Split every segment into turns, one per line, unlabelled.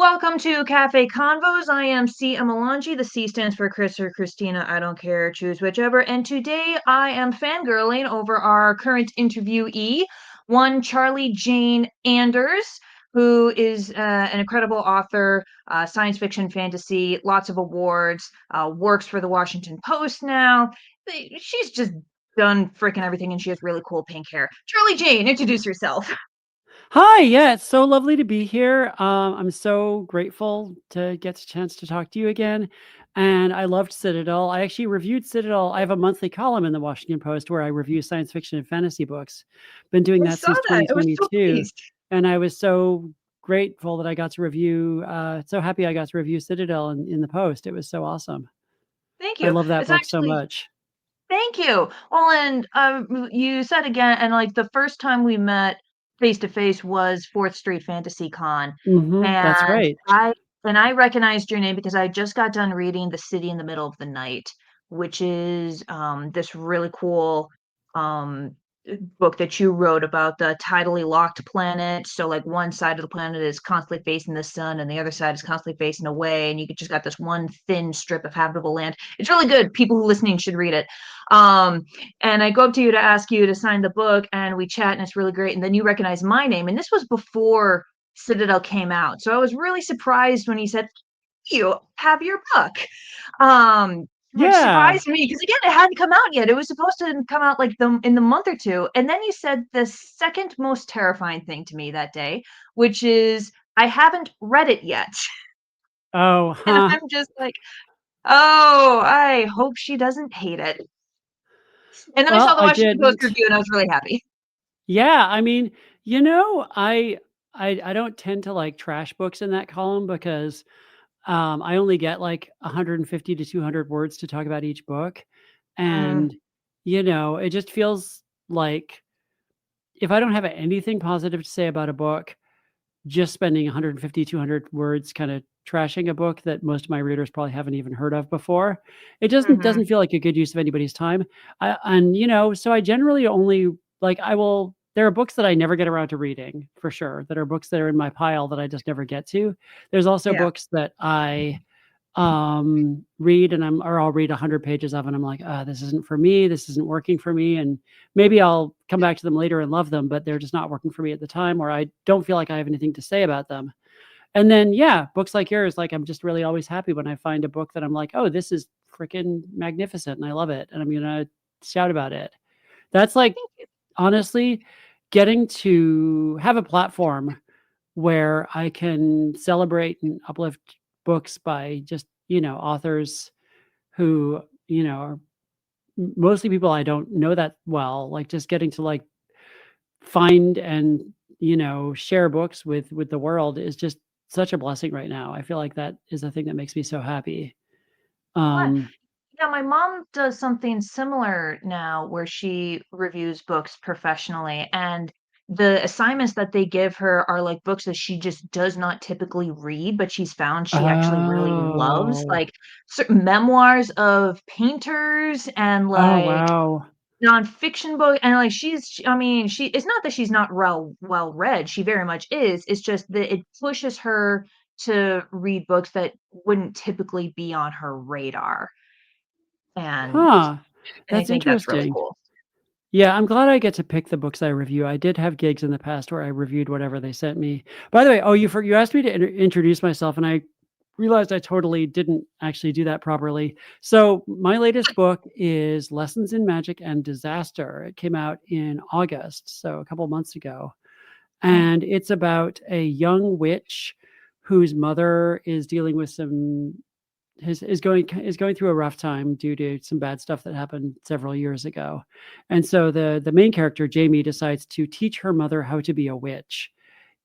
Welcome to CaFae Convos. I am C. Amalanji. The C stands for Chris or Christina. I don't care. Choose whichever. And today I am fangirling over our current interviewee, one Charlie Jane Anders, who is an incredible author, science fiction, fantasy, lots of awards, works for the Washington Post now. She's just done freaking everything, and she has really cool pink hair. Charlie Jane, introduce yourself.
Hi, yeah, it's so lovely to be here. I'm so grateful to get a chance to talk to you again. And I loved Citadel. I actually reviewed Citadel. I have a monthly column in the Washington Post where I review science fiction and fantasy books. Been doing
I
that
saw
since
that. I was so
2022.
pleased.
And I was so grateful that I got to review, so happy I got to review Citadel in the Post. It was so awesome.
Thank
I
you.
love that
It's
book so
actually
much.
Thank you. Well, and you said again, and like the first time we met face to face was Fourth Street Fantasy Con,
That's
and
right.
I recognized your name because I just got done reading The City in the Middle of the Night, which is this really cool um book that you wrote about the tidally locked planet. So like one side of the planet is constantly facing the sun and the other side is constantly facing away, and you just got this one thin strip of habitable land. It's really good. People who are listening should read it. Um, and I go up to you to ask you to sign the book, and we chat, and it's really great. And then you recognize my name, and this was before Citadel came out, so I was really surprised when he said, "You have your book." Which
Yeah.
surprised me because again, it hadn't come out yet. It was supposed to come out like in the month or two, and then you said the second most terrifying thing to me that day, which is I haven't read it yet,
Oh,
and
huh.
I'm just like, oh, I hope she doesn't hate it. And then I
Well,
saw the
I
Washington Post
didn't.
review, and I was really happy.
Yeah, I mean, I don't tend to like trash books in that column because I only get like 150 to 200 words to talk about each book,
Mm,
and it just feels like if I don't have anything positive to say about a book, just spending 150, 200 words kind of trashing a book that most of my readers probably haven't even heard of before, it doesn't
mhm.
feel like a good use of anybody's time. So I generally only like I will. There are books that I never get around to reading for sure. That are books that are in my pile that I just never get to. There's also
Yeah.
books that I read and I'll read 100 pages of and I'm like, this isn't for me, this isn't working for me, and maybe I'll come back to them later and love them, but they're just not working for me at the time, or I don't feel like I have anything to say about them. And then yeah, books like yours, like I'm just really always happy when I find a book that I'm like, oh, this is freaking magnificent and I love it and I'm gonna shout about it. That's like
Thank you.
honestly getting to have a platform where I can celebrate and uplift books by just, authors who, are mostly people I don't know that well, like just getting to like find and, share books with the world is just such a blessing right now. I feel like that is the thing that makes me so happy.
Glad.
Um,
Yeah, my mom does something similar now where she reviews books professionally, and the assignments that they give her are like books that she just does not typically read, but she's found she actually really loves,
oh,
like certain memoirs of painters and
oh,
like
wow.
nonfiction book. And like I mean, it's not that she's not well read, she very much is. It's just that it pushes her to read books that wouldn't typically be on her radar. And
Huh.
I
That's
think that's really
interesting.
cool.
Yeah, I'm glad I get to pick the books I review. I did have gigs in the past where I reviewed whatever they sent me. By the way, oh, you asked me to introduce myself, and I realized I totally didn't actually do that properly. So my latest book is Lessons in Magic and Disaster. It came out in August, so a couple months ago,
Okay.
and it's about a young witch whose mother is dealing with some is going through a rough time due to some bad stuff that happened several years ago. And so the main character, Jamie, decides to teach her mother how to be a witch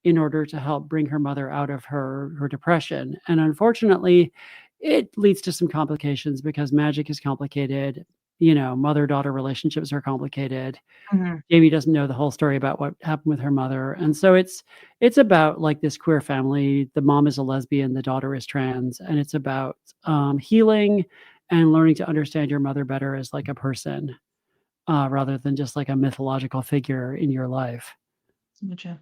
in order to help bring her mother out of her depression. And unfortunately, it leads to some complications because magic is complicated. Mother-daughter relationships are complicated.
Mhm.
Jamie doesn't know the whole story about what happened with her mother. And so it's about like this queer family. The mom is a lesbian, the daughter is trans, and it's about healing and learning to understand your mother better as like a person, rather than just like a mythological figure in your life.
Gotcha.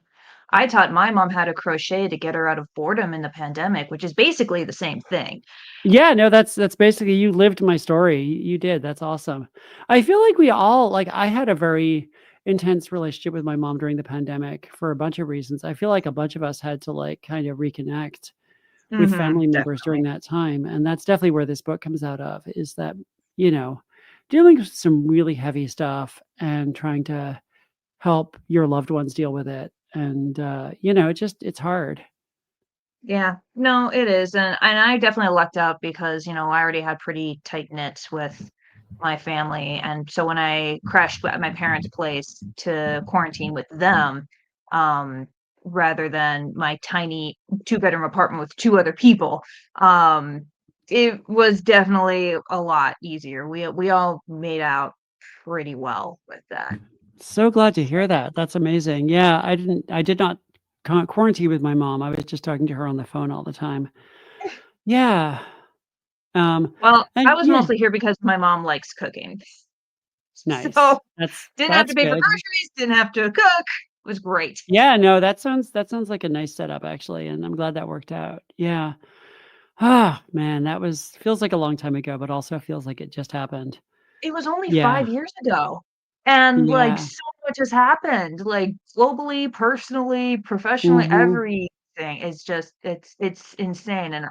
I taught my mom how to crochet to get her out of boredom in the pandemic, which is basically the same thing.
Yeah, no, that's basically you lived my story. You did. That's awesome. I feel like we all like I had a very intense relationship with my mom during the pandemic for a bunch of reasons. I feel like a bunch of us had to like kind of reconnect with
Mhm,
family members during
definitely.
that time. And that's definitely where this book comes out of is that, you know, dealing with some really heavy stuff and trying to help your loved ones deal with it. And it's hard.
Yeah, no, it is, and I definitely lucked out because, I already had pretty tight knits with my family, and so when I crashed at my parents' place to quarantine with them, um, rather than my tiny two-bedroom apartment with 2 other people, um, it was definitely a lot easier. We all made out pretty well with that.
So glad to hear that. That's amazing. Yeah, I did not quarantine with my mom. I was just talking to her on the phone all the time. Yeah.
Well, I
And
was
yeah,
mostly here because my mom likes cooking.
nice.
So,
That's
didn't have to
that's
pay for
good.
groceries, didn't have to cook. It was great.
Yeah, no, that sounds like a nice setup actually, and I'm glad that worked out. Yeah. Ah, man, that was feels like a long time ago, but also feels like it just happened.
It was only
Yeah.
5 years ago, and, like,
Yeah.
so much has happened, like, globally, personally, professionally,
Mhm.
everything is just it's insane, and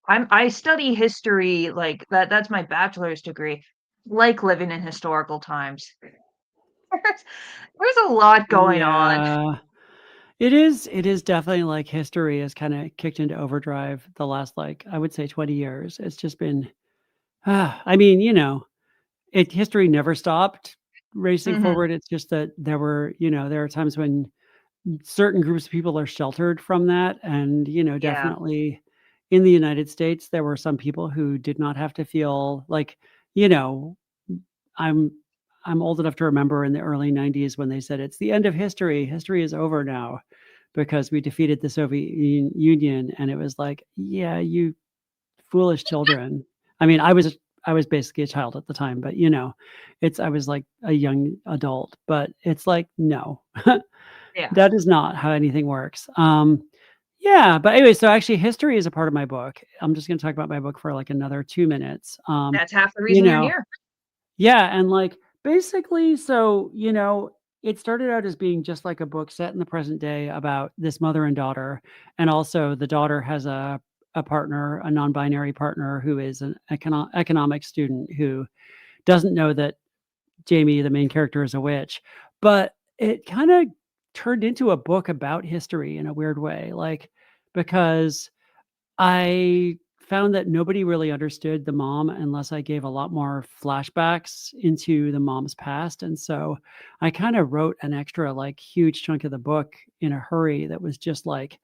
I study history, like, that's my bachelor's degree, like living in historical times. There's there's a lot going on.
Yeah. It is definitely like history has kinda kicked into overdrive the last, like, I would say 20 years. It's just been I mean, history never stopped racing
Mhm.
forward. It's just that there are times when certain groups of people are sheltered from that, and,
Yeah.
definitely in the United States, there were some people who did not have to feel like, you know, I'm I'm old enough to remember in the early '90s when they said, "It's the end of history. History is over now because we defeated the Soviet Union," and it was like, "Yeah, you foolish children." I mean, I was basically a child at the time, but, I was like a young adult, but it's like, no.
Yeah.
That is not how anything works. Yeah, but anyway, so actually history is a part of my book. I'm just gonna talk about my book for, like, another 2 minutes.
That's half the
You
reason you're
know
here.
yeah, and, like, basically, so, it started out as being just like a book set in the present day about this mother and daughter, and also the daughter has a partner, a non-binary partner who is an economics student who doesn't know that Jamie, the main character, is a witch. But it kinda turned into a book about history in a weird way, like, because I found that nobody really understood the mom unless I gave a lot more flashbacks into the mom's past, and so I kinda wrote an extra, like, huge chunk of the book in a hurry that was just, like,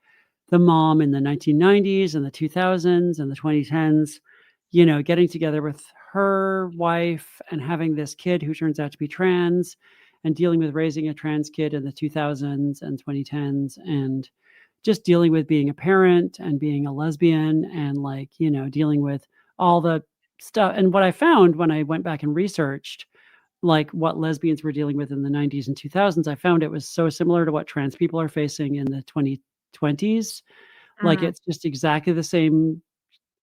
the mom in the 1990s and the 2000s and the 2010s, getting together with her wife and having this kid who turns out to be trans and dealing with raising a trans kid in the 2000s and 2010s and just dealing with being a parent and being a lesbian and like, dealing with all the stuff. And what I found when I went back and researched like what lesbians were dealing with in the 90s and 2000s, I found it was so similar to what trans people are facing in the 2020s. Like
Mhm.
it's just exactly the same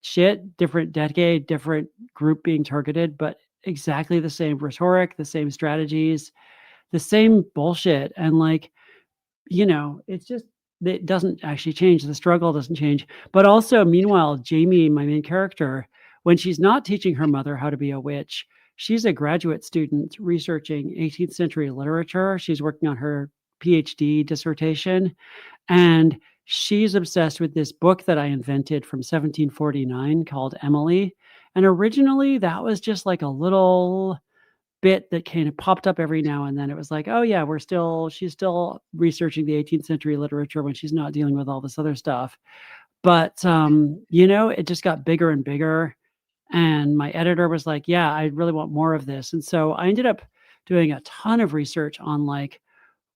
shit, different decade, different group being targeted, but exactly the same rhetoric, the same strategies, the same bullshit. And like, it's just it doesn't actually change. The struggle doesn't change. But also, meanwhile, Jamie, my main character, when she's not teaching her mother how to be a witch, she's a graduate student researching 18th century literature. She's working on her PhD dissertation, and she's obsessed with this book that I invented from 1749 called Emily. And originally, that was just like a little bit that kind of popped up every now and then. It was like, "Oh, yeah, she's still researching the 18th century literature when she's not dealing with all this other stuff." But, it just got bigger and bigger, and my editor was like, "Yeah, I really want more of this." And so I ended up doing a ton of research on, like,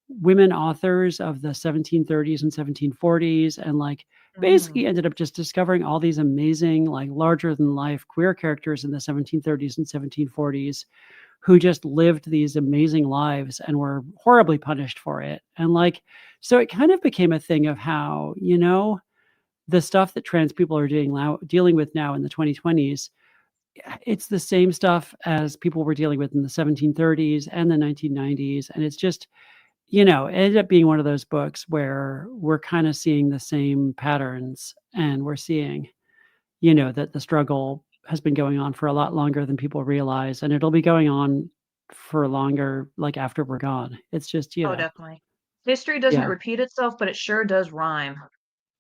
women authors of the 1730s and 1740s and, like,
Mhm.
basically ended up just discovering all these amazing, like, larger than life queer characters in the 1730s and 1740s who just lived these amazing lives and were horribly punished for it. And like, so it kind of became a thing of how, the stuff that trans people are dealing with now in the 2020s, it's the same stuff as people were dealing with in the 1730s and the 1990s. And it's just, it ended up being one of those books where we're kind of seeing the same patterns, and we're seeing, that the struggle has been going on for a lot longer than people realize, and it'll be going on for longer, like after we're gone. It's just,
Oh, definitely. History doesn't
yeah.
repeat itself, but it sure does rhyme.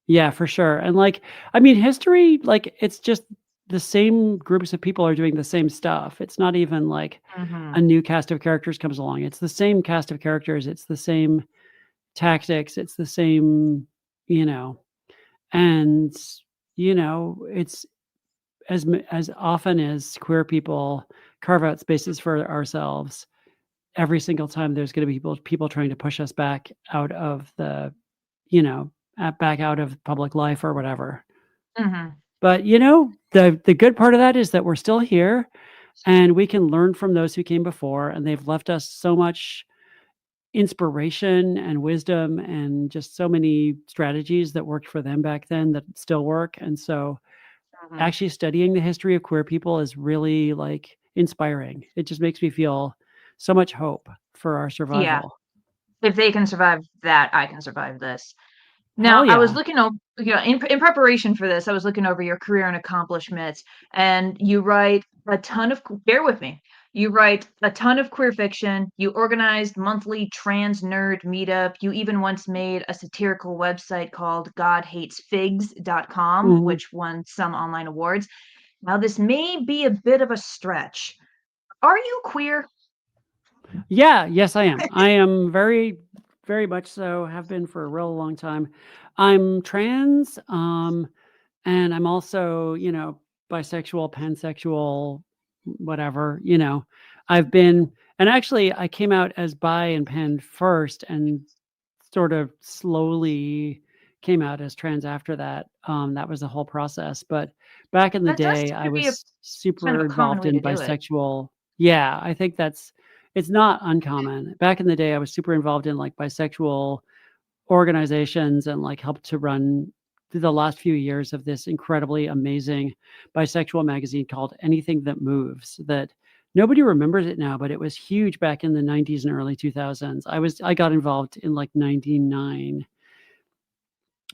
Yeah, for sure. And like, I mean, history, like, it's just the same groups of people are doing the same stuff. It's not even like
Mhm.
a new cast of characters comes along. It's the same cast of characters. It's the same tactics. It's the same, you know, and, it's as often as queer people carve out spaces for ourselves, every single time there's going to be people trying to push us back out of the, back out of public life or whatever.
Mhm.
But, the good part of that is that we're still here, and we can learn from those who came before, and they've left us so much inspiration and wisdom and just so many strategies that worked for them back then that still work. And so
Mhm.
actually studying the history of queer people is really, like, inspiring. It just makes me feel so much hope for our
Yeah.
survival.
If they can survive that, I can survive this. Now,
Hell
I was
yeah.
looking over, in preparation for this, I was looking over your career and accomplishments, and you write a ton of bear with me. You write a ton of queer fiction. You organized monthly trans nerd meetup. You even once made a satirical website called godhatesfigs.com,
Mhm.
which won some online awards. Now, this may be a bit of a stretch. Are you queer?
Yeah, yes, I am. I am very, very much so, have been for a real long time. I'm trans, and I'm also, bisexual, pansexual, whatever, I've been, and actually I came out as bi and pan first and sort of slowly came out as trans after that. That was the whole process. But back in the
That does
day,
seem
I
to be a
was
kind of
super
a common
involved
way
in
to do it.
bisexual. Yeah, I think it's not uncommon. Back in the day, I was super involved in like bisexual organizations and like helped to run through the last few years of this incredibly amazing bisexual magazine called Anything That Moves, that nobody remembers it now, but it was huge back in the 90s and early 2000s. I got involved in like 99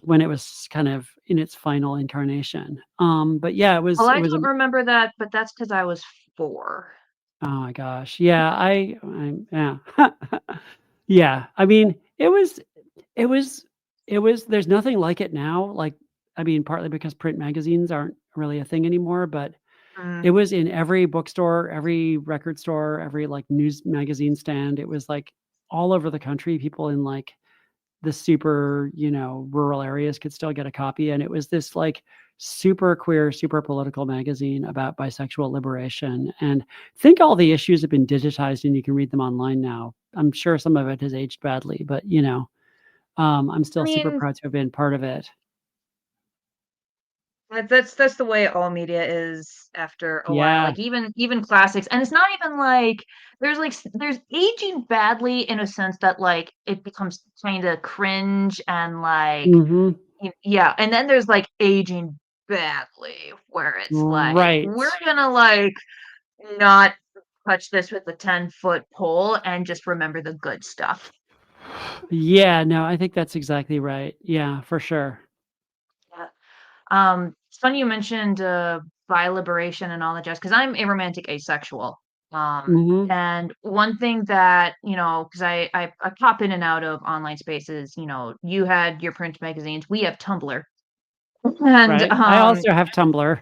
when it was kind of in its final incarnation. But yeah, it
Well,
was it
I
was a
don't remember that, but that's because I was 4.
oh my gosh. Yeah, I yeah. Yeah, I mean, it was there's nothing like it now, like, I mean, partly because print magazines aren't really a thing anymore, but it
Mm,
was in every bookstore, every record store, every, like, news magazine stand. It was, like, all over the country, people in, like, the super, rural areas could still get a copy, and it was this, like, super queer, super political magazine about bisexual liberation, and think all the issues have been digitized and you can read them online now. I'm sure some of it has aged badly, but, I'm
I
still super
mean,
proud to have been part of it.
that's the way all media is after a while,
Yeah.
like, even classics, and it's not even like there's aging badly in a sense that, like, it becomes kinda cringe and, like,
Mhm.
yeah, and then there's, like, aging badly where it's like,
Right.
"We're gonna, like, not touch this with a 10-foot pole and just remember the good stuff."
Yeah, no, I think that's exactly right. Yeah, for sure.
Yeah. It's funny you mentioned, bi liberation and all that jazz, because 'cause I'm aromantic asexual.
Mhm.
And one thing that, 'cause I pop in and out of online spaces, you had your print magazines, we have Tumblr. And,
Right. I also have Tumblr.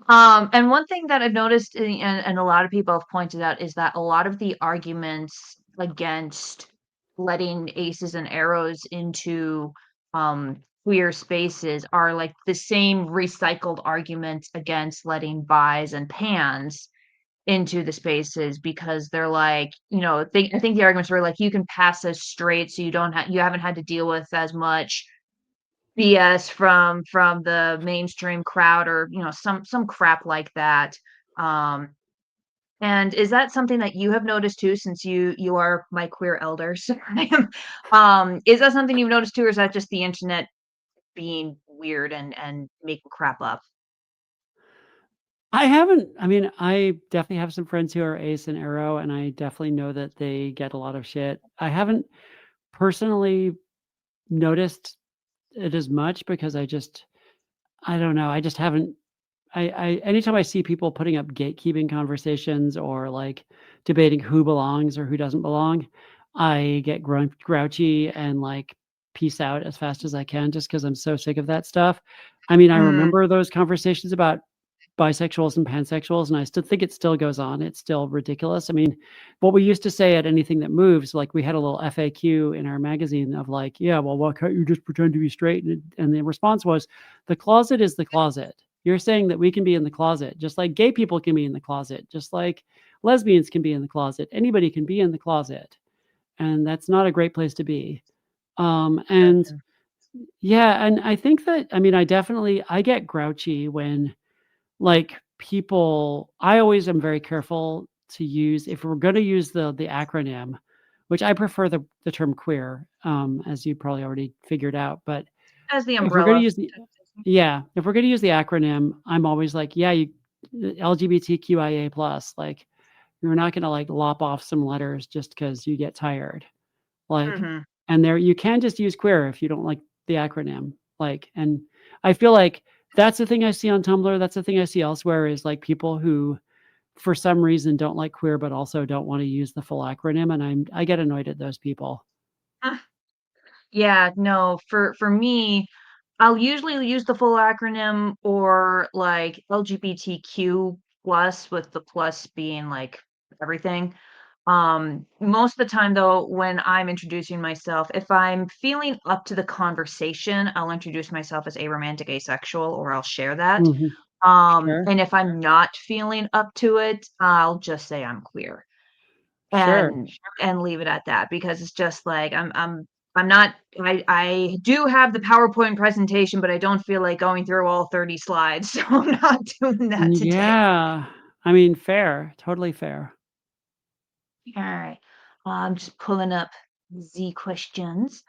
and one thing that I've noticed, and a lot of people have pointed out, is that a lot of the arguments against letting aces and arrows into queer spaces are like the same recycled arguments against letting buys and pans into the spaces because they're like, I think the arguments were like you can pass as straight, so you haven't had to deal with as much BS from the mainstream crowd or, some crap like that. Um, And is that something that you have noticed too, since you are my queer elder? So I am, is that something you've noticed too, or is that just the internet being weird and making crap up?
I haven't I mean, I definitely have some friends who are ace and aro, and I definitely know that they get a lot of shit. I haven't personally noticed it as much because I don't know, I just haven't I anytime I see people putting up gatekeeping conversations or, like, debating who belongs or who doesn't belong, I get grouchy and, like, peace out as fast as I can just because 'cause I'm so sick of that stuff. I mean, I
Mm,
remember those conversations about bisexuals and pansexuals, and I still think it still goes on. It's still ridiculous. I mean, what we used to say at Anything That Moves, like, we had a little FAQ in our magazine of like, "Yeah, well, why can't you just pretend to be straight?" And the response was, "The closet is the closet. You're saying that we can be in the closet, just like gay people can be in the closet, just like lesbians can be in the closet. Anybody can be in the closet, and that's not a great place to be." And
gotcha.
yeah, and I think that I mean, I get grouchy when like, people I always am very careful to use if we're gonna use the acronym, which I prefer the term queer, as you probably already figured out, but
As the
if we're gonna
umbrella.
use the yeah, if we're gonna use the acronym, I'm always like, "Yeah, you LGBTQIA+, like, you're not gonna, like, lop off some letters just because you get tired." Like,
Mhm.
and there you can just use queer if you don't like the acronym. Like, and I feel like that's the thing I see on Tumblr, that's the thing I see elsewhere is like people who for some reason don't like queer, but also don't wanna use the full acronym, and I get annoyed at those people.
Yeah, no, for me, I'll usually use the full acronym or like LGBTQ plus with the plus being like everything. Most of the time though, when I'm introducing myself, if I'm feeling up to the conversation, I'll introduce myself as aromantic asexual or I'll share that.
Mhm. Sure.
And if I'm not feeling up to it, I'll just say I'm queer
Sure.
and leave it at that because it's just like I'm not I do have the PowerPoint presentation, but I don't feel like going through all 30 slides, so I'm not doing that today.
Yeah. I mean, fair, totally fair.
Alright. I'm just pulling up Z questions.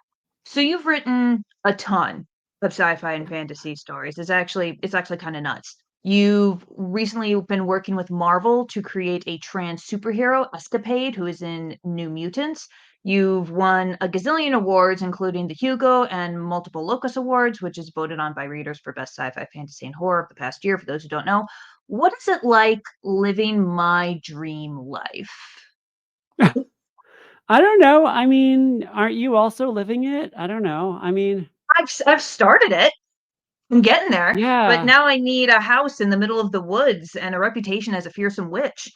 So you've written a ton of sci-fi and fantasy stories. It's actually kinda nuts. You've recently been working with Marvel to create a trans superhero, Escapade, who is in New Mutants. You've won a gazillion awards, including the Hugo and multiple Locus Awards, which is voted on by readers for best sci-fi, fantasy, and horror of the past year, for those who don't know. What is it like living my dream life?
I don't know, I mean, aren't you also living it? I don't know, I mean
I've started it. I'm getting there, but
yeah.
now I need a house in the middle of the woods and a reputation as a fearsome witch.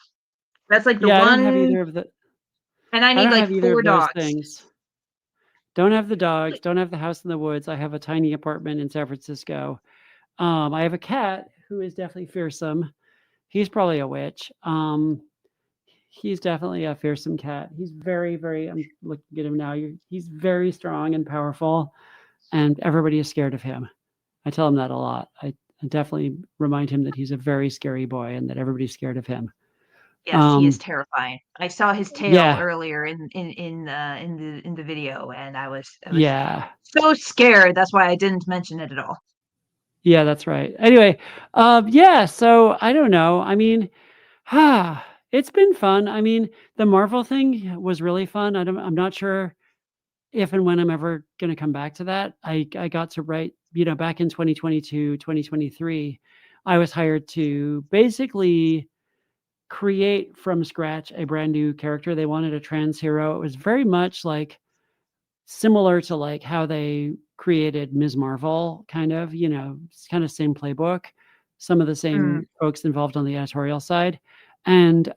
That's like the
Yeah, I don't have
one,
either of the
and I
I
need
don't
like
have either
4
of those
dogs.
things. Don't have the dogs, don't have the house in the woods, I have a tiny apartment in San Francisco. I have a cat who is definitely fearsome. He's probably a witch. He's definitely a fearsome cat. He's very, very I'm looking at him now, he's very strong and powerful, and everybody is scared of him. I tell him that a lot. I definitely remind him that he's a very scary boy and that everybody's scared of him.
Yes, he is
Um,
terrifying. I saw his tail
yeah,
earlier in the video, and I was
yeah.
so scared, that's why I didn't mention it at all.
Yeah, that's right. Anyway, yeah, so I don't know. I mean, it's been fun. I mean, the Marvel thing was really fun. I'm not sure if and when I'm ever gonna come back to that. I got to write, back in 2022, 2023, I was hired to basically create from scratch a brand new character. They wanted a trans hero. It was very much like similar to, like, how they created Ms. Marvel, kind of, it's kinda same playbook, some of the
Mm,
same folks involved on the editorial side, and,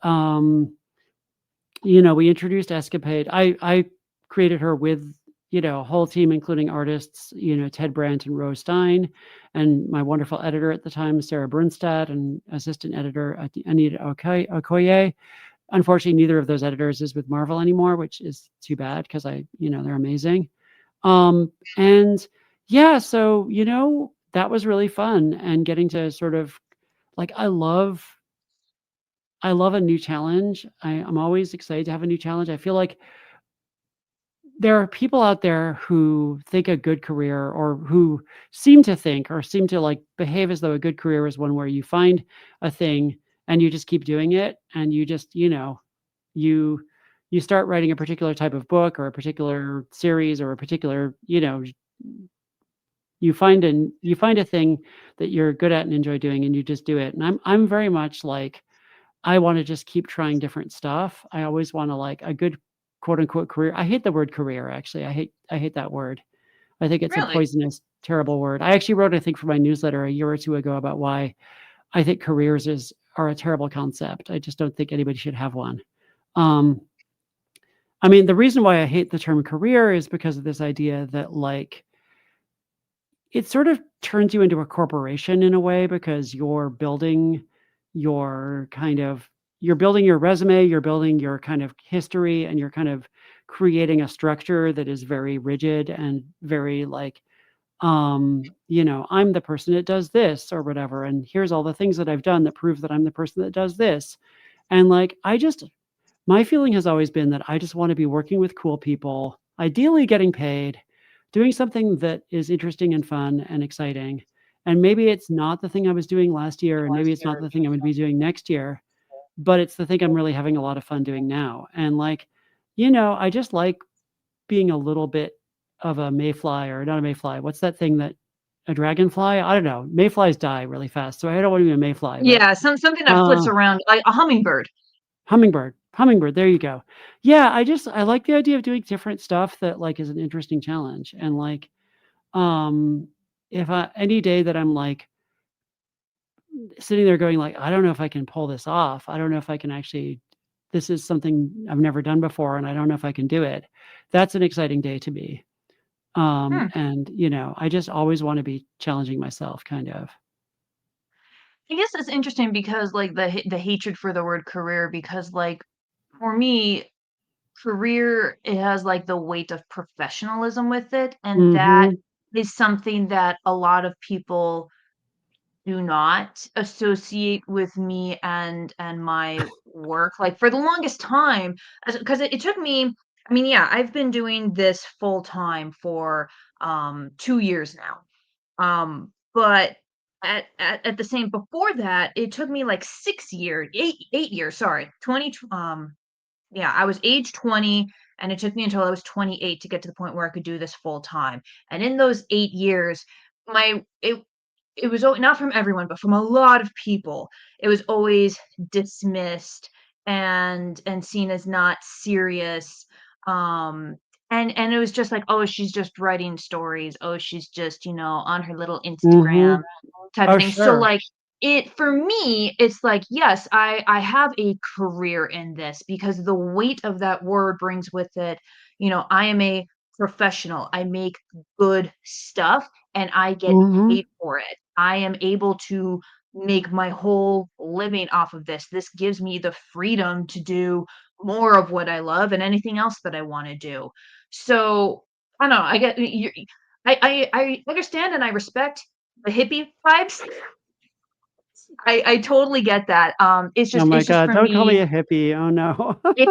we introduced Escapade. I created her with, a whole team, including artists, Ted Brandt and Rose Stein, and my wonderful editor at the time, Sarah Brunstad, and assistant editor, Anita Okoye. Unfortunately, neither of those editors is with Marvel anymore, which is too bad because they're amazing. And yeah, so, that was really fun and getting to sort of like I love a new challenge. I'm always excited to have a new challenge. I feel like there are people out there who think a good career, or who seem to think, or seem to like behave as though a good career is one where you find a thing and you just keep doing it, and you just, you you start writing a particular type of book, or a particular series, or a particular, you find a thing that you're good at and enjoy doing, and you just do it. And I'm very much like, I want to just keep trying different stuff. I always want to like a good quote unquote career. I hate the word career, actually. I hate that word. I think it's a
Really?
poisonous, terrible word. I actually wrote, I think, for my newsletter a year or two ago about why I think careers are a terrible concept. I just don't think anybody should have one. Um, I mean, the reason why I hate the term career is because of this idea that like it sort of turns you into a corporation in a way, because you're building your resume, you're building your kind of history, and you're kind of creating a structure that is very rigid and very like, I'm the person that does this or whatever, and here's all the things that I've done that prove that I'm the person that does this. And like, my feeling has always been that I just want to be working with cool people, ideally getting paid, doing something that is interesting and fun and exciting. And maybe it's not the thing I was doing last year, and maybe it's not the thing I'm going to be doing next year, but it's the thing I'm really having a lot of fun doing now. And like, I just like being a little bit of a mayfly, or not a mayfly. What's that thing that a dragonfly? I don't know. Mayflies die really fast, so I don't want to be a mayfly, but
Yeah, something that flits
uh,
around, like a hummingbird.
hummingbird. There you go. Yeah, I like the idea of doing different stuff that like is an interesting challenge. And like, um, if I any day that I'm like sitting there going like, I don't know if I can pull this off. I don't know if I can actually. This is something I've never done before, and I don't know if I can do it. That's an exciting day to me.
Hmm.
And I just always want to be challenging myself, kind of.
I guess it's interesting because like the hatred for the word career, because like for me, career, it has like the weight of professionalism with it, and that
Hmm.
is something that a lot of people do not associate with me and my work. Like for the longest time, because it took me, I mean, yeah, I've been doing this full time for 2 years now. But at the same before that, it took me like 6 years, 8 years, sorry, 20, yeah, I was age 20, and it took me until I was 28 to get to the point where I could do this full time. And in those 8 years, my it was not from everyone, but from a lot of people. It was always dismissed and seen as not serious. Um, and it was just like, oh, she's just writing stories. Oh, she's just on her little
Hmm.
Instagram type of
Oh,
thing. So
sure.
like it for me, it's like, yes, I have a career in this because the weight of that word brings with it, I am a professional. I make good stuff and I get
Hmm.
paid for it. I am able to make my whole living off of this. This gives me the freedom to do more of what I love and anything else that I want to do. So I don't know. I get you. I understand and I respect the hippie vibes. I totally get that. It's
Oh
just
my
it's just
God!
for
Don't call me
me.
a hippie. Oh no.
It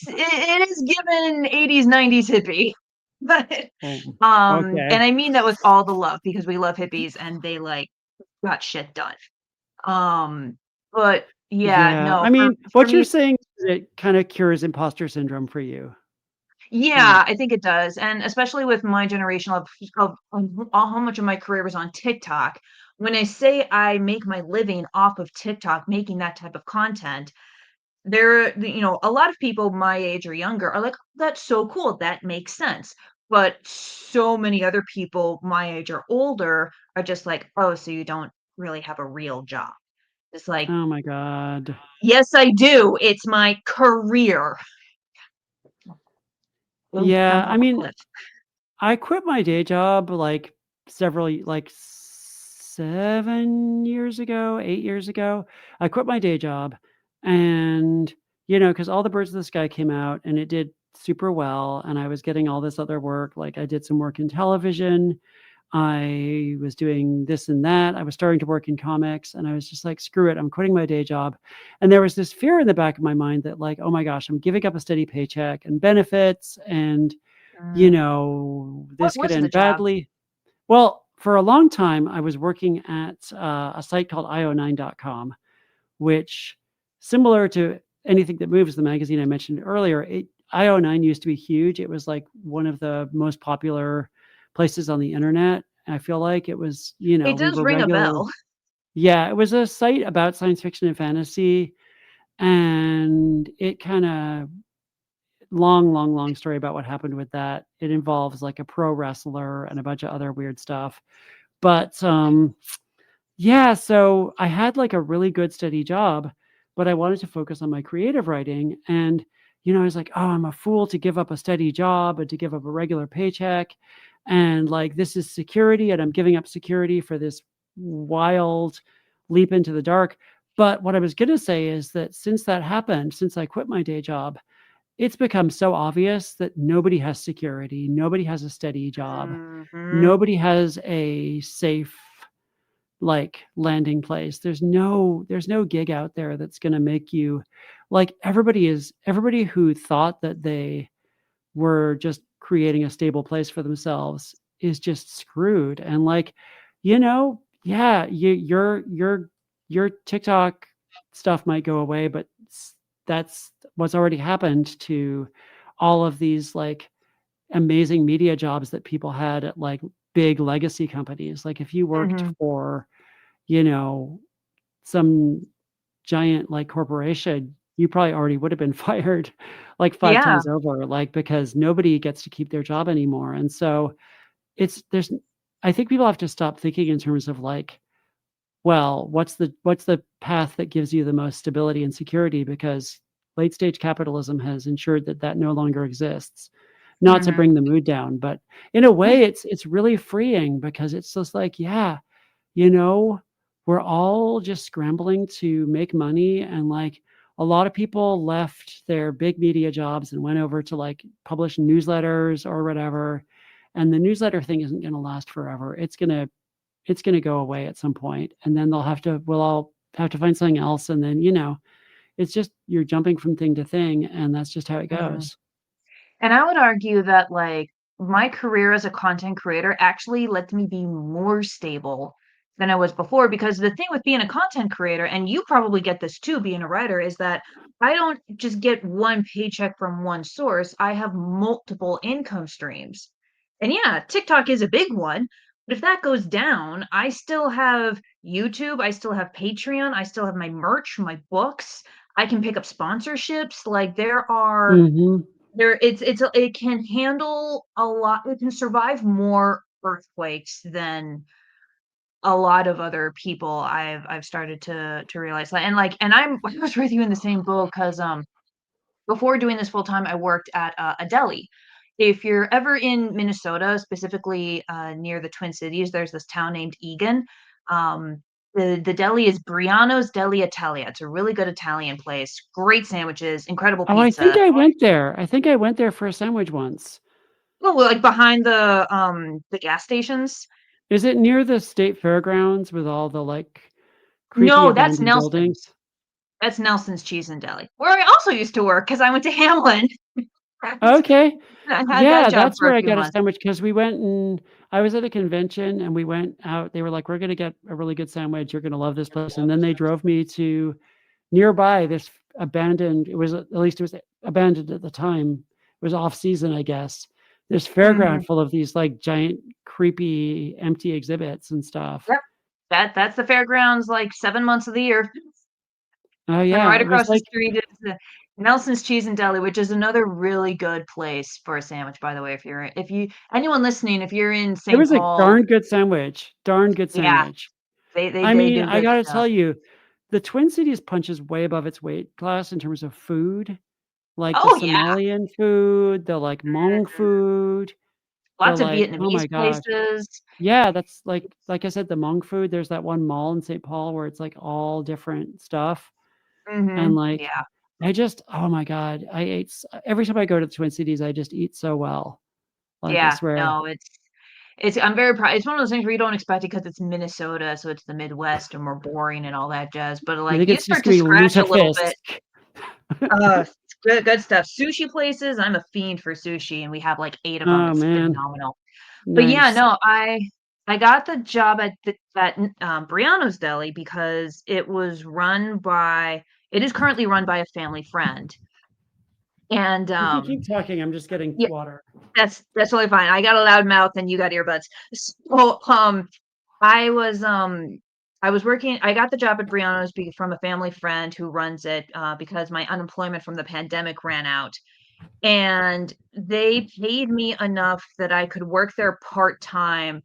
it is given 80s 90s hippie, but
Oh,
and
okay.
I mean that with all the love because we love hippies and they like got shit done. Um, but yeah,
Yeah.
no,
I
for
mean,
for
what you're
me,
saying is it kind of cures imposter syndrome for you, kind of.
yeah, I think it does, and especially with my generation of how much of my career was on TikTok. When I say I make my living off of TikTok, making that type of content, a lot of people my age or younger are like, "That's so cool, that makes sense." But so many other people my age or older are just like, "Oh, so you don't really have a real job." It's like,
Oh my God.
"Yes, I do. It's my career." Boom,
Yeah.
jump
I
off a
mean,
cliff.
I quit my day job like like 7 years ago, 8 years ago. I quit my day job, and because All the Birds of the Sky came out and it did super well, and I was getting all this other work. Like I did some work in television. I was doing this and that. I was starting to work in comics, and I was just like, screw it, I'm quitting my day job. And there was this fear in the back of my mind that, like, oh my gosh, I'm giving up a steady paycheck and benefits, and,
Mm. What
this could
was the
end
job?
badly. Well, for a long time, I was working at a site called io9.com, which, similar to Anything That Moves, the magazine I mentioned earlier, IO9 used to be huge. It was like one of the most popular places on the internet. I feel like it was,
It
we
does
were
ring a
regular.
bell.
Yeah, it was a site about science fiction and fantasy. And it kind of, long story about what happened with that. It involves like a pro wrestler and a bunch of other weird stuff. But yeah, so I had like a really good steady job, but I wanted to focus on my creative writing. And, I was like, oh, I'm a fool to give up a steady job and to give up a regular paycheck. And like, this is security, and I'm giving up security for this wild leap into the dark. But what I was going to say is that since that happened, since I quit my day job, it's become so obvious that nobody has security, nobody has a steady job,
Mhm.
nobody has a safe, like, landing place. There's no gig out there that's going to make you, like, everybody who thought that they were just creating a stable place for themselves is just screwed. And like, yeah, your TikTok stuff might go away, but that's what's already happened to all of these like amazing media jobs that people had at like big legacy companies. Like if you worked
Mhm.
for, you know, some giant like corporation, you probably already would have been fired like 5
Yeah.
times over, like, because nobody gets to keep their job anymore. And so there's I think people have to stop thinking in terms of like, well, what's the path that gives you the most stability and security? Because late stage capitalism has ensured that that no longer exists. Not to
Mhm.
bring the mood down, but in a way, it's really freeing because it's just like, yeah, you know, we're all just scrambling to make money. And like a lot of people left their big media jobs and went over to like publish newsletters or whatever. And the newsletter thing isn't going to last forever. It's going to go away at some point, and then we'll all have to find something else. And then, it's just, you're jumping from thing to thing, and that's just how it
Mhm.
goes.
And I would argue that, like, my career as a content creator actually lets me be more stable than I was before, because the thing with being a content creator, and you probably get this too, being a writer, is that I don't just get one paycheck from one source. I have multiple income streams. And yeah, TikTok is a big one, but if that goes down, I still have YouTube, I still have Patreon, I still have my merch, my books. I can pick up sponsorships. Like
Mhm.
it can handle a lot, it can survive more earthquakes than a lot of other people. I've started to realize that. And like, and I was with you in the same boat, because before doing this full time, I worked at a deli. If you're ever in Minnesota, specifically near the Twin Cities, there's this town named Egan. Um, the deli is Briano's Deli Italia. It's a really good Italian place. Great sandwiches, incredible
Oh, I think
pizza.
I went there. I think I went there for a sandwich once.
Oh, well, like behind the gas stations?
Is it near the state fairgrounds with all the, like, creepy
No, that's
abandoned buildings?
Nelson's. That's Nelson's Cheese and Deli, where I also used to work because I went to Hamlin.
Okay.
I had that
Yeah,
job
that's
for
where
a
I
few
got a
months.
sandwich, because we went and I was at a convention and we went out. They were like, "We're gonna get a really good sandwich. You're gonna love this place." And then they drove me to nearby this abandoned, at least it was abandoned at the time. It was off season, I guess. This
Mhm.
fairground full of these like giant, creepy, empty exhibits and stuff.
Yep. That's the fairgrounds, like, 7 months of the year.
Oh
And
yeah,
right
it was
across the
like
street is the Nelson's Cheese and Deli, which is another really good place for a sandwich, by the way, if you anyone listening, if you're in
it
St.
was a
Paul.
darn good sandwich. Darn good
Yeah,
sandwich. I
they
mean,
do
I
good
gotta
stuff.
tell you, the Twin Cities punches way above its weight class in terms of food. Like the
Oh, yeah.
Somalian food, the like Hmong
Mhm.
food, the
Lots of
like, oh
Vietnamese
my gosh.
places.
Yeah, that's like I said, the Hmong food, there's that one mall in St. Paul where it's like all different stuff. And
Mhm.
like,
Yeah.
oh my God, every time I go to the Twin Cities, I just eat so well. Like, I
Yeah.
swear.
No, I'm very proud. It's one of those things where you don't expect it because it's Minnesota, so it's the Midwest and we're boring and all that jazz. But
You
like
think
you
it's just
start to
gonna be
scratch a little
lutefisk?
bit. Good stuff. Sushi places, I'm a fiend for sushi, and we have like 8 of them.
Oh,
It's
man.
phenomenal. But yeah,
Nice.
no, I got the job at Briano's Deli because it is currently run by a family friend. And
You can keep talking, I'm just getting
yeah,
water.
that's totally fine. I got a loud mouth and you got earbuds. So I was working. I got the job at Briano's from a family friend who runs it because my unemployment from the pandemic ran out, and they paid me enough that I could work there part time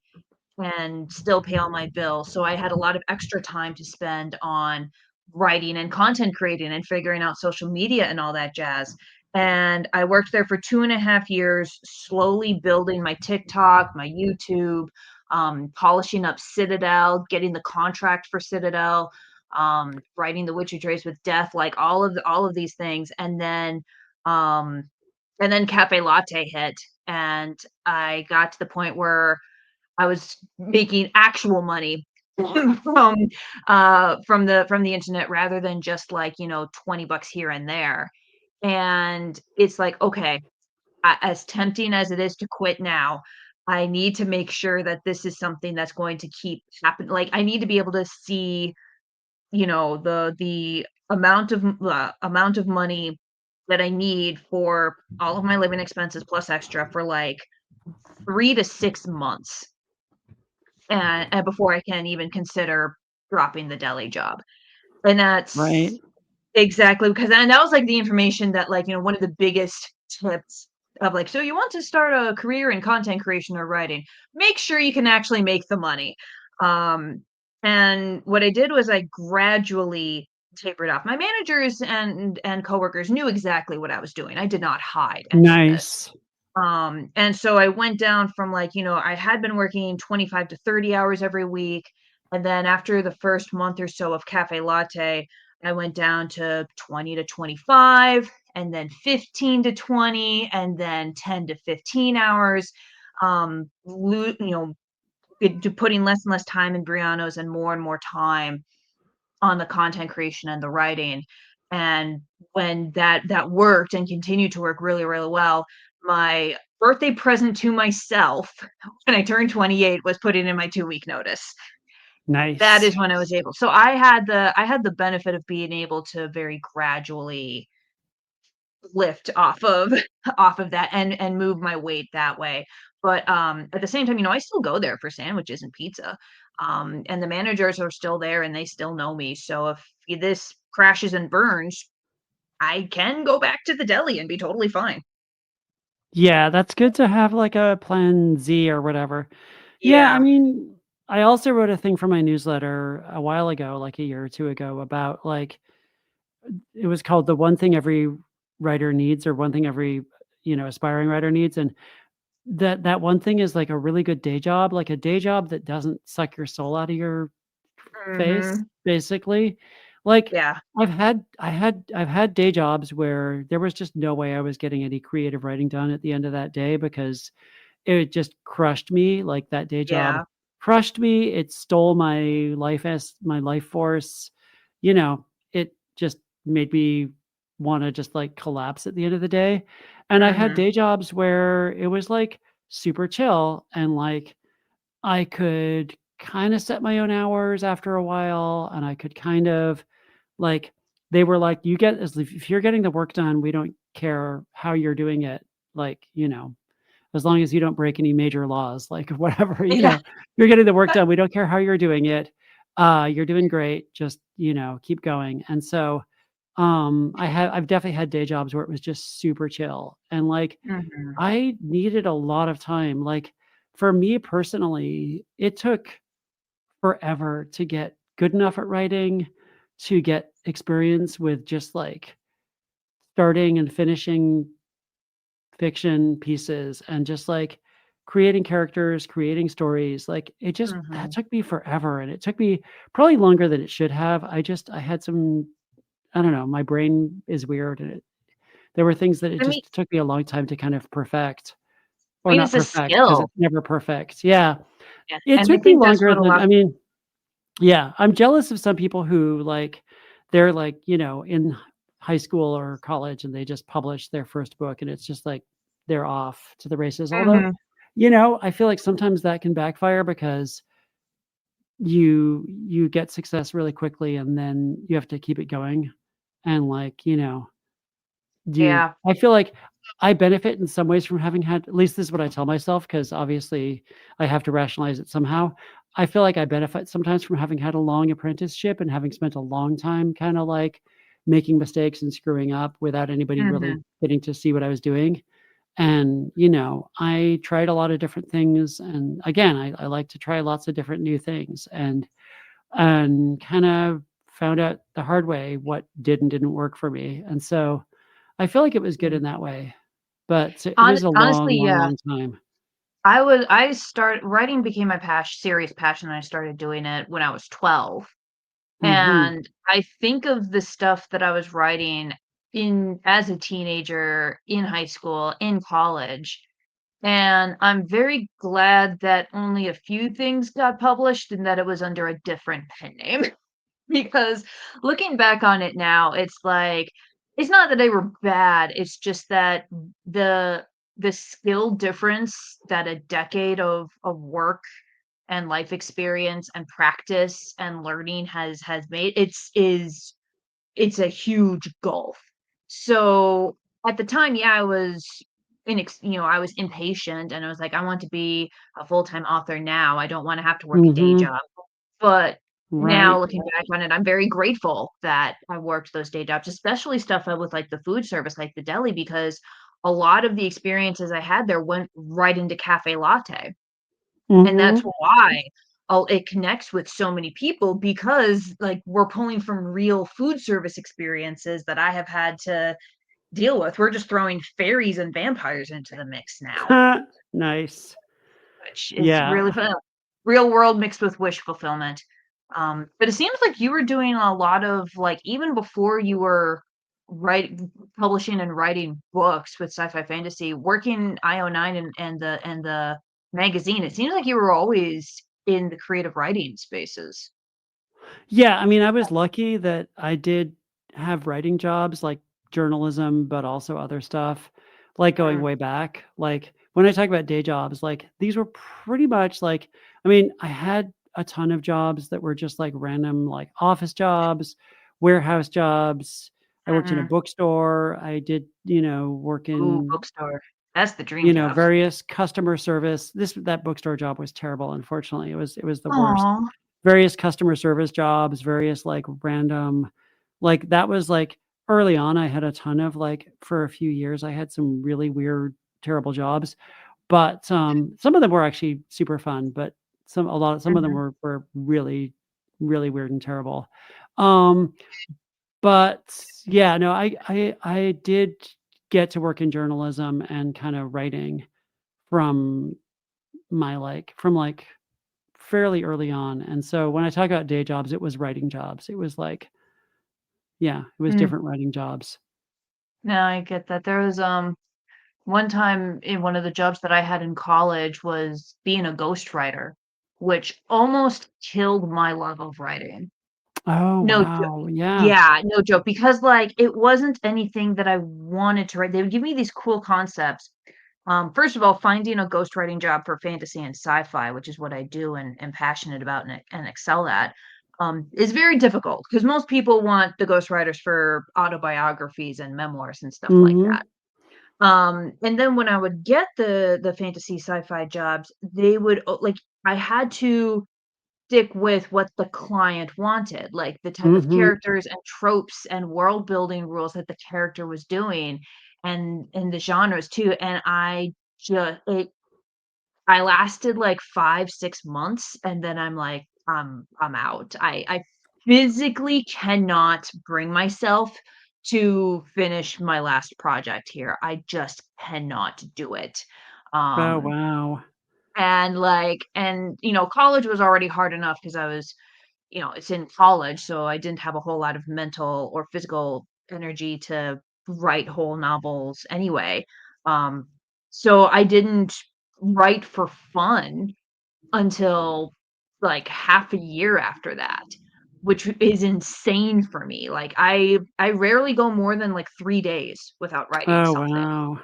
and still pay all my bills. So I had a lot of extra time to spend on writing and content creating and figuring out social media and all that jazz. And I worked there for 2.5 years, slowly building my TikTok, my YouTube, polishing up Citadel, getting the contract for Citadel, writing The Witcher Trace with Death, like all of these things. Um, and then Cafe Latte hit, and I got to the point where I was making actual money from from the internet rather than just like, 20 bucks here and there. And it's like, okay, as tempting as it is to quit now, I need to make sure that this is something that's going to keep happen. Like I need to be able to see, the amount of money that I need for all of my living expenses plus extra for like 3 to 6 months and before I can even consider dropping the deli job. And
Right.
that's exactly because and that was like the information that like, one of the biggest tips of like, so you want to start a career in content creation or writing, make sure you can actually make the money. Um, and what I did was I gradually tapered off. My managers and coworkers knew exactly what I was doing. I did not hide any of this.
Nice.
And so I went down from like, I had been working 25 to 30 hours every week. And then after the first month or so of Cafe Latte, I went down to 20 to 25, and then 15 to 20, and then 10 to 15 hours. Putting less and less time in Briano's and more time on the content creation and the writing. And when that worked and continued to work really, really well, my birthday present to myself when I turned 28 was putting in my 2-week notice. That
Nice.
is when I was able. So I had the benefit of being able to very gradually lift off of off of that and move my weight that way. But at the same time, I still go there for sandwiches and pizza. And the managers are still there and they still know me. So if this crashes and burns, I can go back to the deli and be totally fine.
Yeah, that's good to have, like, a plan Z or whatever. Yeah, I
Yeah.
mean, I also wrote a thing for my newsletter a while ago, like a year or 2 ago, about, like, it was called "The One Thing Every Writer Needs," or "One Thing Every, aspiring writer needs," and that one thing is, like, a really good day job, like a day job that doesn't suck your soul out of your face,
Mhm.
basically. Like,
Yeah.
I've had day jobs where there was just no way I was getting any creative writing done at the end of that day because it just crushed me, like, that day job
Yeah.
crushed me, it stole my life force, it just made me wanna just, like, collapse at the end of the day, and I had
Mhm.
day jobs where it was, like, super chill and, like, I could kinda set my own hours after a while, and I could kind of, like, they were like, "You get as if you're getting the work done, we don't care how you're doing it, like, as long as you don't break any major laws, like, whatever,
Yeah.
you're getting the work done, we don't care how you're doing it, you're doing great, just, keep going." And so, I've definitely had day jobs where it was just super chill, and, like,
Mhm.
I needed a lot of time, like, for me personally, it took forever to get good enough at writing, to get experience with just, like, starting and finishing fiction pieces and just, like, creating characters, creating stories, like, that
Mhm.
took me forever, and it took me probably longer than it should have. I had some I don't know, my brain is weird, and there were things that it
I mean,
just took me a long time to kind of perfect. or
think
not
it's a
perfect because
skill.
it's never perfect. Yeah.
Yeah,
It
and I
took me
think that's
longer
what a
than
lot.
I mean, yeah, I'm jealous of some people who, like, they're, like, in high school or college, and they just publish their first book, and it's just like they're off to the races. Although,
Mhm.
I feel like sometimes that can backfire because you get success really quickly, and then you have to keep it going, and, like,
Yeah.
I feel like I benefit in some ways from having had, at least this is what I tell myself, because obviously I have to rationalize it somehow. I feel like I benefit sometimes from having had a long apprenticeship and having spent a long time kinda, like, making mistakes and screwing up without anybody really
Mhm.
getting to see what I was doing. And, I tried a lot of different things, and again, I like to try lots of different new things, and kind of found out the hard way what did and didn't work for me. And so I feel like it was good
Mhm.
in that way, but it was a long,
Honestly,
long,
yeah.
long time.
I start writing became my serious passion, and I started doing it when I was 12.
Mhm.
And I think of the stuff that I was writing in as a teenager, in high school, in college, and I'm very glad that only a few things got published and that it was under a different pen name. Because looking back on it now, it's like it's not that they were bad, it's just that the the skill difference that a decade of work and life experience and practice and learning has made, it's a huge gulf. So, at the time, yeah, I was I was impatient and I was like, "I want to be a full-time author now, I don't wanna have to work a day
Mhm.
job." But now
Right.
looking back on it, I'm very grateful that I worked those day jobs, especially stuff with, like, the food service, like the deli, because a lot of the experiences I had there went right into CaFae Latte. And that's
Mhm.
why it connects with so many people because, like, we're pulling from real food service experiences that I have had to deal with. We're just throwing fairies and vampires into the mix now,
Nice.
which is really
Yeah.
fun. Real world mixed with wish fulfillment. But it seems like you were doing a lot of, like, even before you were publishing and writing books with sci-fi fantasy, working IO9 and the magazine, it seems like you were always in the creative writing spaces.
Yeah, I mean, I was lucky that I did have writing jobs, like journalism, but also other stuff, like going
Mm,
way back. Like when I talk about day jobs, like these were pretty much like, I mean, I had a ton of jobs that were just like random, like office jobs, warehouse jobs. I worked in a
mhm.
bookstore. I did, work
Ooh,
in,
bookstore. That's the dream job.
various customer service. That bookstore job was terrible, unfortunately. It was the worst.
Aw.
Various customer service jobs, various, like, random, like, that was, like, early on, I had a ton of, like, for a few years, I had some really weird, terrible jobs, but, some of them were actually super fun, but some of them
Mhm.
were really, really weird and terrible. Um, but yeah, no, I did get to work in journalism and kinda writing from from fairly early on, and so when I talk about day jobs, it was writing jobs. It was like, yeah, it was
Mm.
different writing jobs.
No, I get that. There was, one time in one of the jobs that I had in college was being a ghostwriter, which almost killed my love of writing.
Oh,
No jo
wow, yeah.
Yeah, no joke, because, like, it wasn't anything that I wanted to write. They would give me these cool concepts. First of all, finding a ghostwriting job for fantasy and sci-fi, which is what I do and am passionate about and excel at, is very difficult because most people want the ghostwriters for autobiographies and memoirs and stuff like that.
Mhm,
And then when I would get the fantasy sci-fi jobs, they would like I had to stick with what the client wanted, like the type of
mhm.
characters and tropes and world building rules that the character was doing and the genres too. And just it I lasted like 5, 6 months and then I'm like, I'm out. I physically cannot bring myself to finish my last project here. I just cannot do it.
Oh,
Um,
wow.
college was already hard enough because I was, it's in college, so I didn't have a whole lot of mental or physical energy to write whole novels anyway. Um, so I didn't. write for fun until like half a year after that, which is insane for me. Like I rarely go more than like 3 days without writing
Oh,
something.
wow.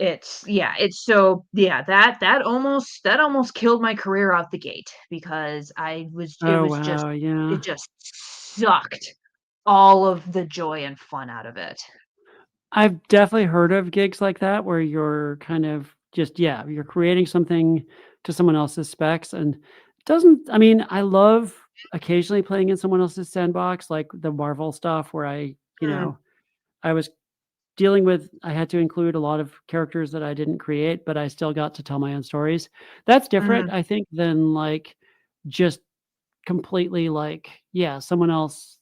It's yeah, it's so yeah, that almost killed my career out the gate because it
Oh,
was just
wow, yeah.
it just sucked all of the joy and fun out of it.
I've definitely heard of gigs like that where you're kind of just yeah, you're creating something to someone else's specs and doesn't I mean, I love occasionally playing in someone else's sandbox, like the Marvel stuff where
Mm,
I was dealing with I had to include a lot of characters that I didn't create, but I still got to tell my own stories. That's different,
mhm.
I think, than, like, just completely, like, yeah, someone else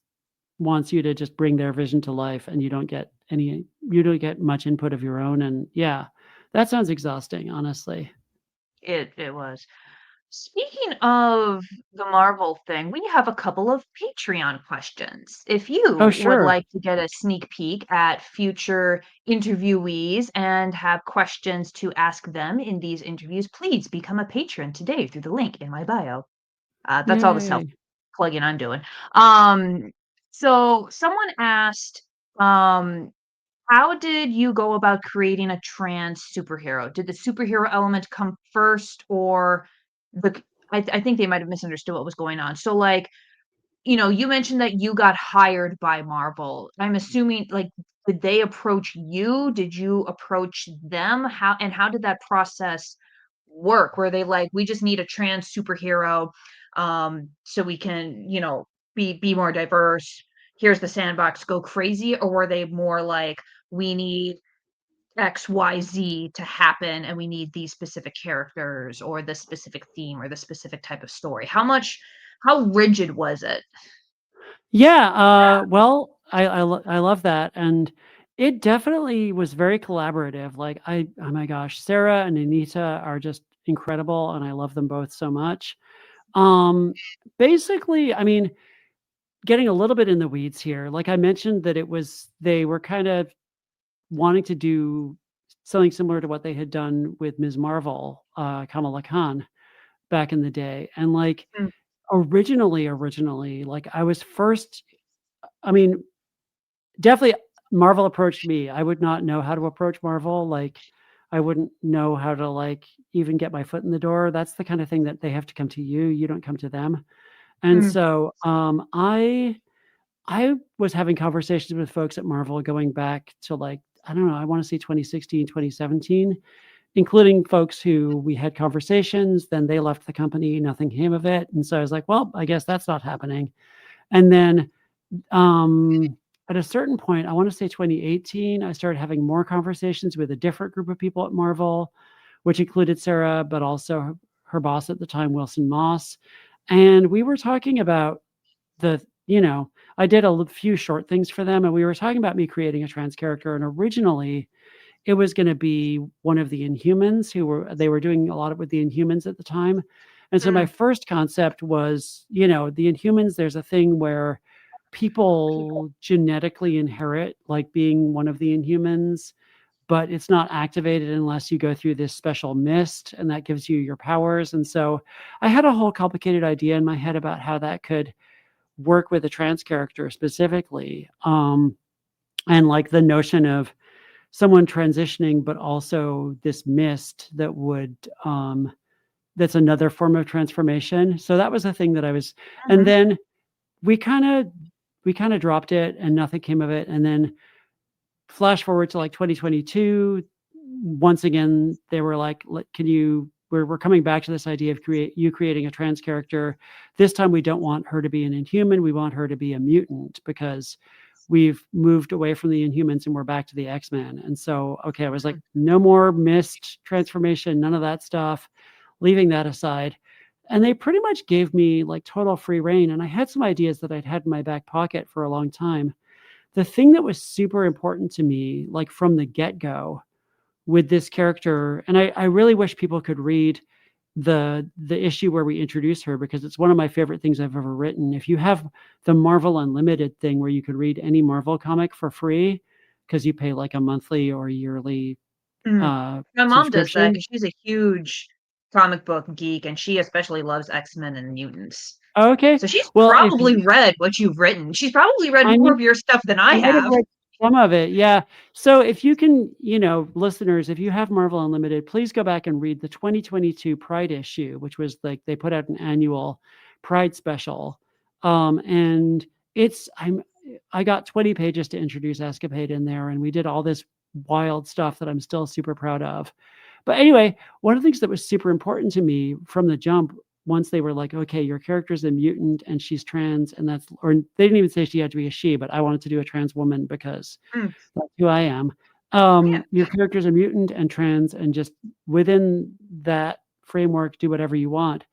wants you to just bring their vision to life, and you don't get much input of your own, and yeah, that sounds exhausting, honestly.
It was. Speaking of the Marvel thing, we have a couple of Patreon questions. If
Oh,
you would
sure.
like to get a sneak peek at future interviewees and have questions to ask them in these interviews, please become a patron today through the link in my bio. That's all the self
Yay.
plugging I'm doing. Um, so someone asked, um, how did you go about creating a trans superhero? Did the superhero element come first, or the? I think they might have misunderstood what was going on. So, like, you mentioned that you got hired by Marvel. I'm assuming, like, did they approach you? Did you approach them? How did that process work? Were they like, we just need a trans superhero, so we can, be more diverse. Here's the sandbox, go crazy, or were they more like, we need XYZ to happen and we need these specific characters or this specific theme or this specific type of story? How rigid was it?
Yeah, well, I love that, and it definitely was very collaborative, like, oh my gosh, Sarah and Anita are just incredible, and I love them both so much. Um, basically, I mean, getting a little bit in the weeds here, like I mentioned that they were kind of wanting to do something similar to what they had done with Ms. Marvel, Kamala Khan back in the day, and, like,
Mm,
originally, like, I mean, definitely Marvel approached me. I would not know how to approach Marvel, like, I wouldn't know how to, like, even get my foot in the door. That's the kind of thing that they have to come to you, you don't come to them, and
mm,
so, I was having conversations with folks at Marvel going back to, like, I don't know, I wanna say 2016, 2017, including folks who we had conversations, then they left the company, nothing came of it, and so I was like, "Well, I guess that's not happening." And then, um, at a certain point, I wanna say 2018, I started having more conversations with a different group of people at Marvel, which included Sarah, but also her boss at the time, Wilson Moss, and we were talking about the you know, I did few short things for them, and we were talking about me creating a trans character, and originally, it was gonna be one of the Inhumans they were doing a lot of with the Inhumans at the time, and so my
mm.
first concept was, the Inhumans, there's a thing where people genetically inherit, like, being one of the Inhumans, but it's not activated unless you go through this special mist, and that gives you your powers, and so I had a whole complicated idea in my head about how that could work with a trans character specifically, and, like, the notion of someone transitioning, but also this mist that's another form of transformation. So that was the thing that I was and
Mhm.
then we kinda we kinda dropped it and nothing came of it, and then flash forward to, like, 2022, once again, they were like, Can you we're coming back to this idea of creating a trans character. This time, we don't want her to be an Inhuman, we want her to be a mutant because we've moved away from the Inhumans and we're back to the X-Men." And so, okay, I was like, "No more mist transformation, none of that stuff," leaving that aside. And they pretty much gave me, like, total free rein, and I had some ideas that I'd had in my back pocket for a long time. The thing that was super important to me, like, from the get-go with this character and I really wish people could read the issue where we introduce her because it's one of my favorite things I've ever written. If you have the Marvel Unlimited thing where you could read any Marvel comic for free because you pay, like, a monthly or yearly,
Mm. My mom does that
subscription.
because she's a huge comic book geek, and she especially loves X-Men and mutants.
Okay.
So she's
Well, if
probably read what you've written. She's probably read
I
more
mean,
of your stuff than I
I might have
have.
read some of it, yeah. So if you can, listeners, if you have Marvel Unlimited, please go back and read the 2022 Pride issue, which was like they put out an annual Pride special. And I got 20 pages to introduce Escapade in there, and we did all this wild stuff that I'm still super proud of. But anyway, one of the things that was super important to me from the jump, once they were like, okay, your character's a mutant and she's trans, and or they didn't even say she had to be a she, but I wanted to do a trans woman because
Mm,
that's who I am.
yeah.
Your character's a mutant and trans, and just within that framework, do whatever you want.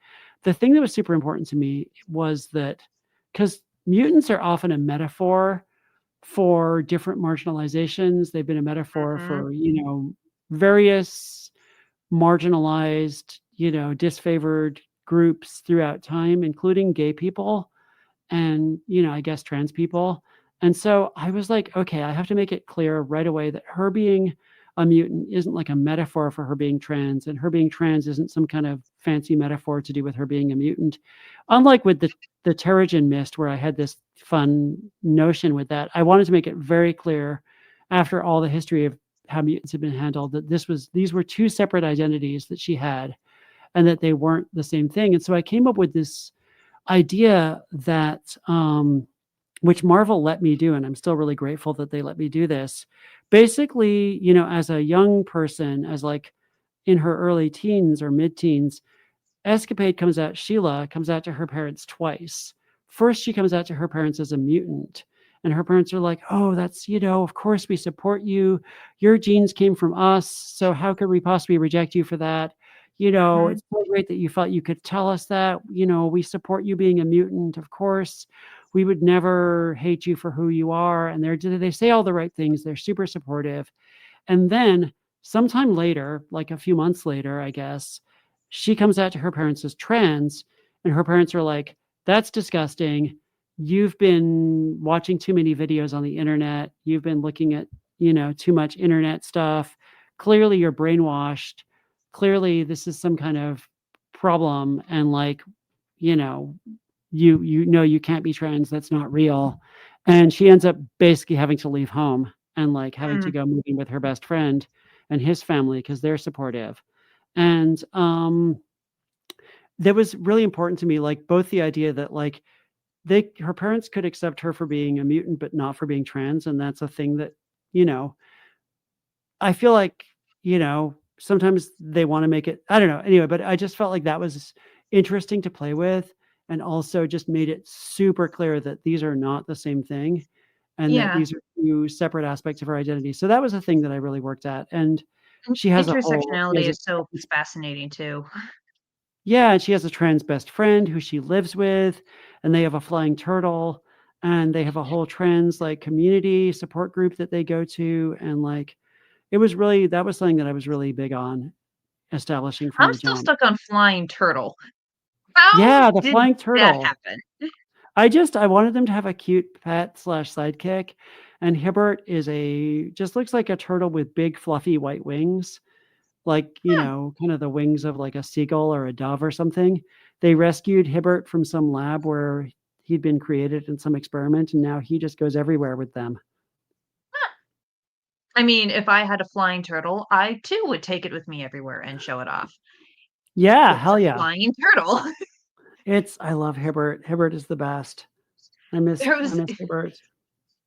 The thing that was super important to me was that because mutants are often a metaphor for different marginalizations, they've been a metaphor
Mhm.
for, various marginalized, disfavored groups throughout time, including gay people and, I guess trans people. And so I was like, okay, I have to make it clear right away that her being a mutant isn't like a metaphor for her being trans, and her being trans isn't some kind of fancy metaphor to do with her being a mutant. Unlike with the Terrigen Mist, where I had this fun notion with that, I wanted to make it very clear after all the history of how mutants had been handled that these were two separate identities that she had, and that they weren't the same thing. And so I came up with this idea that which Marvel let me do, and I'm still really grateful that they let me do this. Basically, as a young person, as like in her early teens or mid-teens, Sheila comes out to her parents twice. First, she comes out to her parents as a mutant. And her parents are like, oh, that's, of course we support you. Your genes came from us. So how could we possibly reject you for that?
Mhm.
It's so great that you felt you could tell us that. We support you being a mutant, of course. We would never hate you for who you are. And they say all the right things. They're super supportive. And then sometime later, like a few months later, I guess, she comes out to her parents as trans, and her parents are like, that's disgusting. You've been watching too many videos on the internet. You've been looking at, too much internet stuff. Clearly, you're brainwashed. Clearly, this is some kind of problem. And like, you know, you know you can't be trans. That's not real. And she ends up basically having to leave home and like having to
Mm.
go moving with her best friend and his family because they're supportive. And that was really important to me, like both the idea that like her parents could accept her for being a mutant but not for being trans, and that's a thing that, you know, I feel like, sometimes they want to make it, I don't know. Anyway, but I just felt like that was interesting to play with, and also just made it super clear that these are not the same thing, and that
Yeah.
these are two separate aspects of her identity. So that was a thing that I really worked at. And she
Intersectionality
has a
is so fascinating too.
yeah, and she has a trans best friend who she lives with, and they have a flying turtle, and they have a whole trans like community support group that they go to, and like that was something that I was really big on establishing from
I'm
the
still
jump.
stuck on flying turtle. How
Yeah, the
did
flying
that
turtle.
happen?
I wanted them to have a cute pet slash sidekick, and Hibbert just looks like a turtle with big fluffy white wings, like,
Hmm.
kind of the wings of like a seagull or a dove or something. They rescued Hibbert from some lab where he'd been created in some experiment, and now he just goes everywhere with them.
I mean, if I had a flying turtle, I too would take it with me everywhere and show it off.
Yeah,
It's
hell
a
yeah.
flying turtle.
I love Hibbert. Hibbert is the best.
There
I
was
miss Hibbert.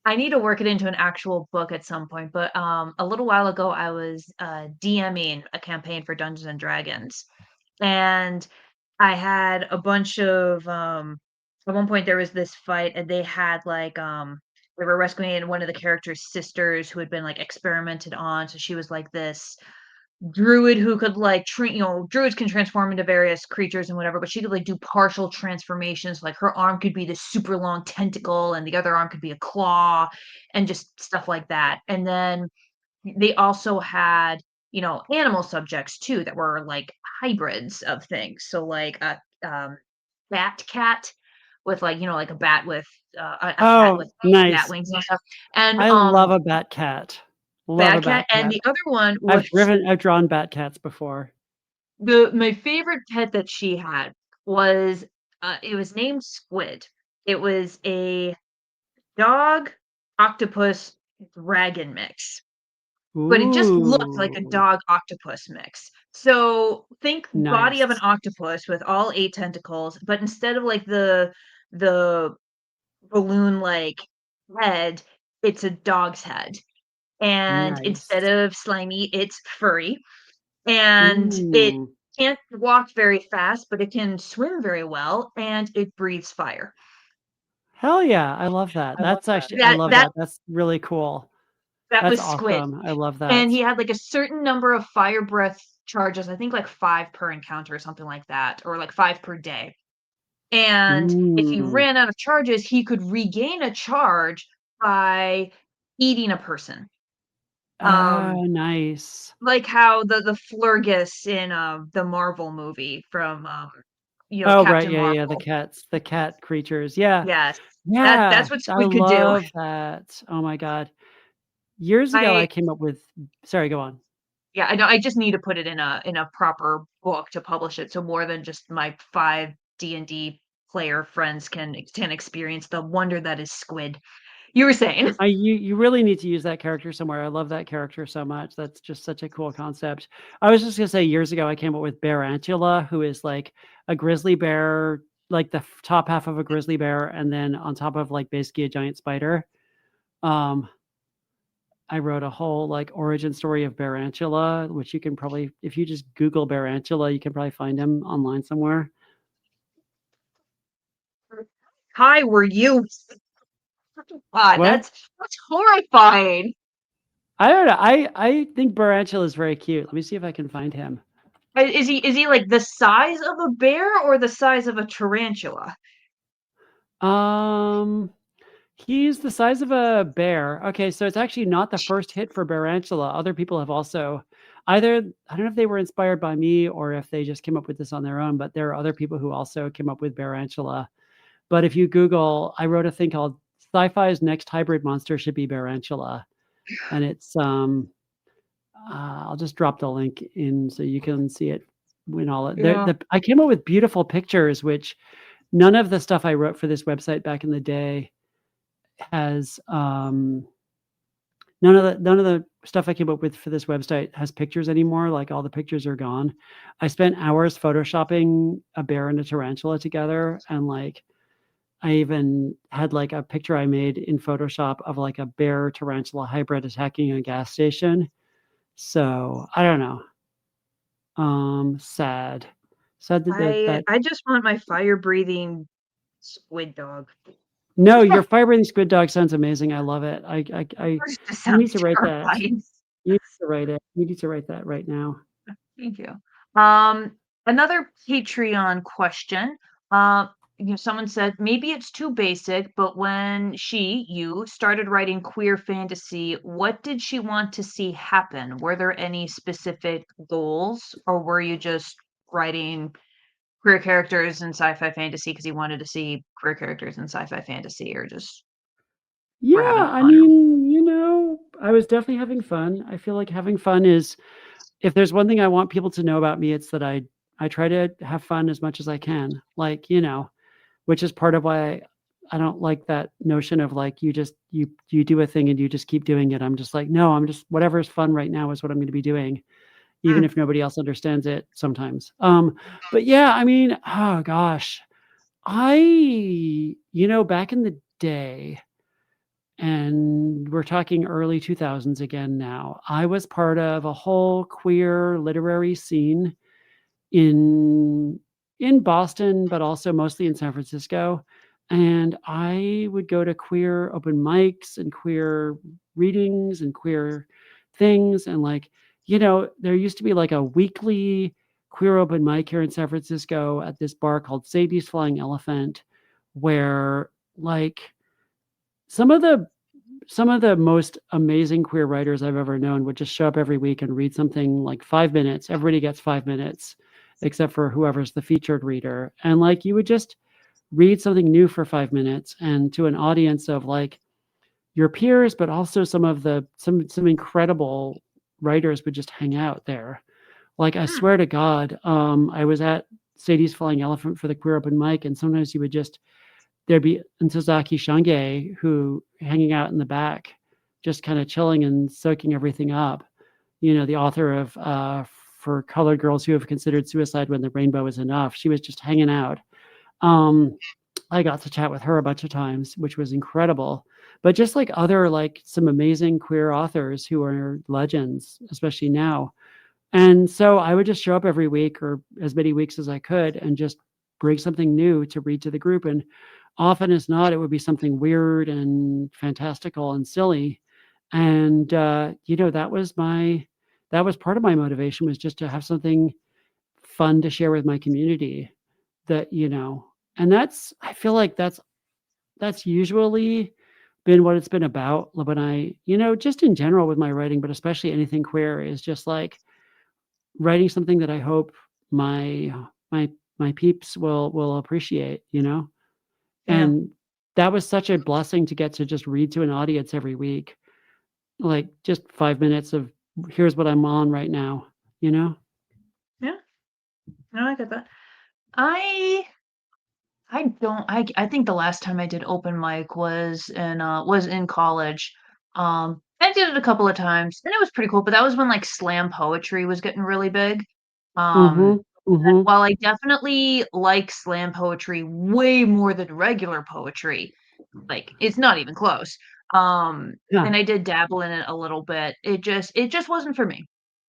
I need to work it into an actual book at some point, but, a little while ago, I was, DMing a campaign for Dungeons& and Dragons, and I had a bunch of, at one point, there was this fight, and they had, like, they were rescuing one of the character's sisters who had been, like, experimented on, so she was, like, this druid who could like druids can transform into various creatures and whatever, but she could like do partial transformations. Like her arm could be this super long tentacle and the other arm could be a claw and just stuff like that. And then they also had, animal subjects too that were like hybrids of things. So like a bat cat with like, like a bat with a cat
Oh,
with bat
nice.
wings and stuff. And
I love a bat cat. Love a
Bat
bat
cat, and
cat.
the other one was
I've drawn bat cats before.
my favorite pet that she had was it was named Squid. It was a dog octopus dragon mix, but it just looked like a
Ooh,
dog octopus mix. So think body of an
nice.
octopus with all 8 tentacles, but instead of like the balloon like head, it's a dog's head. And instead
Nice.
of slimy, it's furry. And it
Mm.
can't walk very fast, but it can swim very well, and it breathes fire.
Hell yeah, I love that. That's actually I
That
love
that
that. That's really cool.
that
That's
was Squid.
awesome. I love
And
that.
he had like a certain number of fire breath charges, I think like 5 per encounter or something like that, or like 5 per day. And if he
Mm.
ran out of charges, he could regain a charge by eating a person.
Oh,
Um,
nice.
like how the Flurgus in the Marvel movie from
Oh, right.
Captain
Yeah, yeah,
Marvel.
the cat creatures. Yeah.
Yes.
Yeah,
That's what
I
Squid could do.
love that. Oh my god. Years ago, I
I
came up with sorry, go on.
Yeah, I know, I just need to put it in a proper book to publish it, so more than just my 5 D&D player friends can experience the wonder that is Squid. You were saying.
You really need to use that character somewhere. I love that character so much. That's just such a cool concept. I was just gonna say years ago, I came up with Bearantula, who is like a grizzly bear, like the top half of a grizzly bear, and then on top of like basically a giant spider. Um, I wrote a whole like origin story of Bearantula, which you can probably, if you just Google Bearantula, you can probably find him online somewhere.
Hi, were you? God,
What?
that's horrifying.
I don't know. I think Bearantula is very cute. Let me see if I can find him.
Is he like the size of a bear or the size of a tarantula?
Um, he's the size of a bear. Okay, so it's actually not the first hit for Bearantula. Other people have also either I don't know if they were inspired by me or if they just came up with this on their own, but there are other people who also came up with Bearantula. But if you Google, I wrote a thing called Sci-Fi's next hybrid monster should be Bearantula. And it's I'll just drop the link in so you can see it when all
Yeah.
I came up with beautiful pictures, which none of the stuff I wrote for this website back in the day has none of the stuff I came up with for this website has pictures anymore. Like all the pictures are gone. I spent hours photoshopping a bear and a tarantula together, and like I even had like a picture I made in Photoshop of like a bear tarantula hybrid attacking a gas station. So I don't know. Sad. Sad that
I just want my fire-breathing squid dog.
no, your fire breathing squid dog sounds amazing. I love it.
It just
You need
sounds
to write that.
terrifying.
You need to write it. You need to write that right now.
Thank you. Um, Another Patreon question. Uh, someone said maybe it's too basic, but when you started writing queer fantasy, what did she want to see happen? Were there any specific goals, or were you just writing queer characters in sci-fi fantasy because you wanted to see queer characters in sci-fi fantasy, or just
Yeah,
were having
I
fun?
mean, I was definitely having fun. I feel like having fun is if there's one thing I want people to know about me, it's that I try to have fun as much as I can. Like, which is part of why I don't like that notion of like you do a thing and you just keep doing it. I'm just like, no, I'm just whatever is fun right now is what I'm going to be doing, even
Mm.
if nobody else understands it sometimes. But yeah, I mean, oh gosh, back in the day, and we're talking early 2000s again now. I was part of a whole queer literary scene in Boston, but also mostly in San Francisco. And I would go to queer open mics and queer readings and queer things. And like, there used to be like a weekly queer open mic here in San Francisco at this bar called Sadie's Flying Elephant, where like some of the most amazing queer writers I've ever known would just show up every week and read something like 5 minutes. Everybody gets 5 minutes, except for whoever's the featured reader. And like you would just read something new for 5 minutes and to an audience of like, your peers, but also some incredible writers would just hang out there. Like, I
Hmm.
swear to God, I was at Sadie's Flying Elephant for the queer open mic, and sometimes you would just there'd be Ntozaki Shange who hanging out in the back, just kind of chilling and soaking everything up. The author of For Colored Girls Who Have Considered Suicide When the Rainbow Is Enough. She was just hanging out. I got to chat with her a bunch of times, which was incredible. But just like other, like some amazing queer authors who are legends, especially now. And so I would just show up every week or as many weeks as I could and just bring something new to read to the group. And often as not, it would be something weird and fantastical and silly. And that was part of my motivation, was just to have something fun to share with my community. That and I feel like that's usually been what it's been about when just in general with my writing, but especially anything queer, is just like writing something that I hope my my peeps will appreciate,
Yeah.
and that was such a blessing to get to just read to an audience every week, like just 5 minutes of here's what I'm on right now, you know.
Yeah. No, I get that. I I don't I think the last time I did open mic was in college. I did it a couple of times and it was pretty cool, but that was when like slam poetry was getting really big. Um,
Mhm. Mhm.
while I definitely like slam poetry way more than regular poetry, like it's not even close.
Yeah.
And I did dabble in it a little bit. It just wasn't for me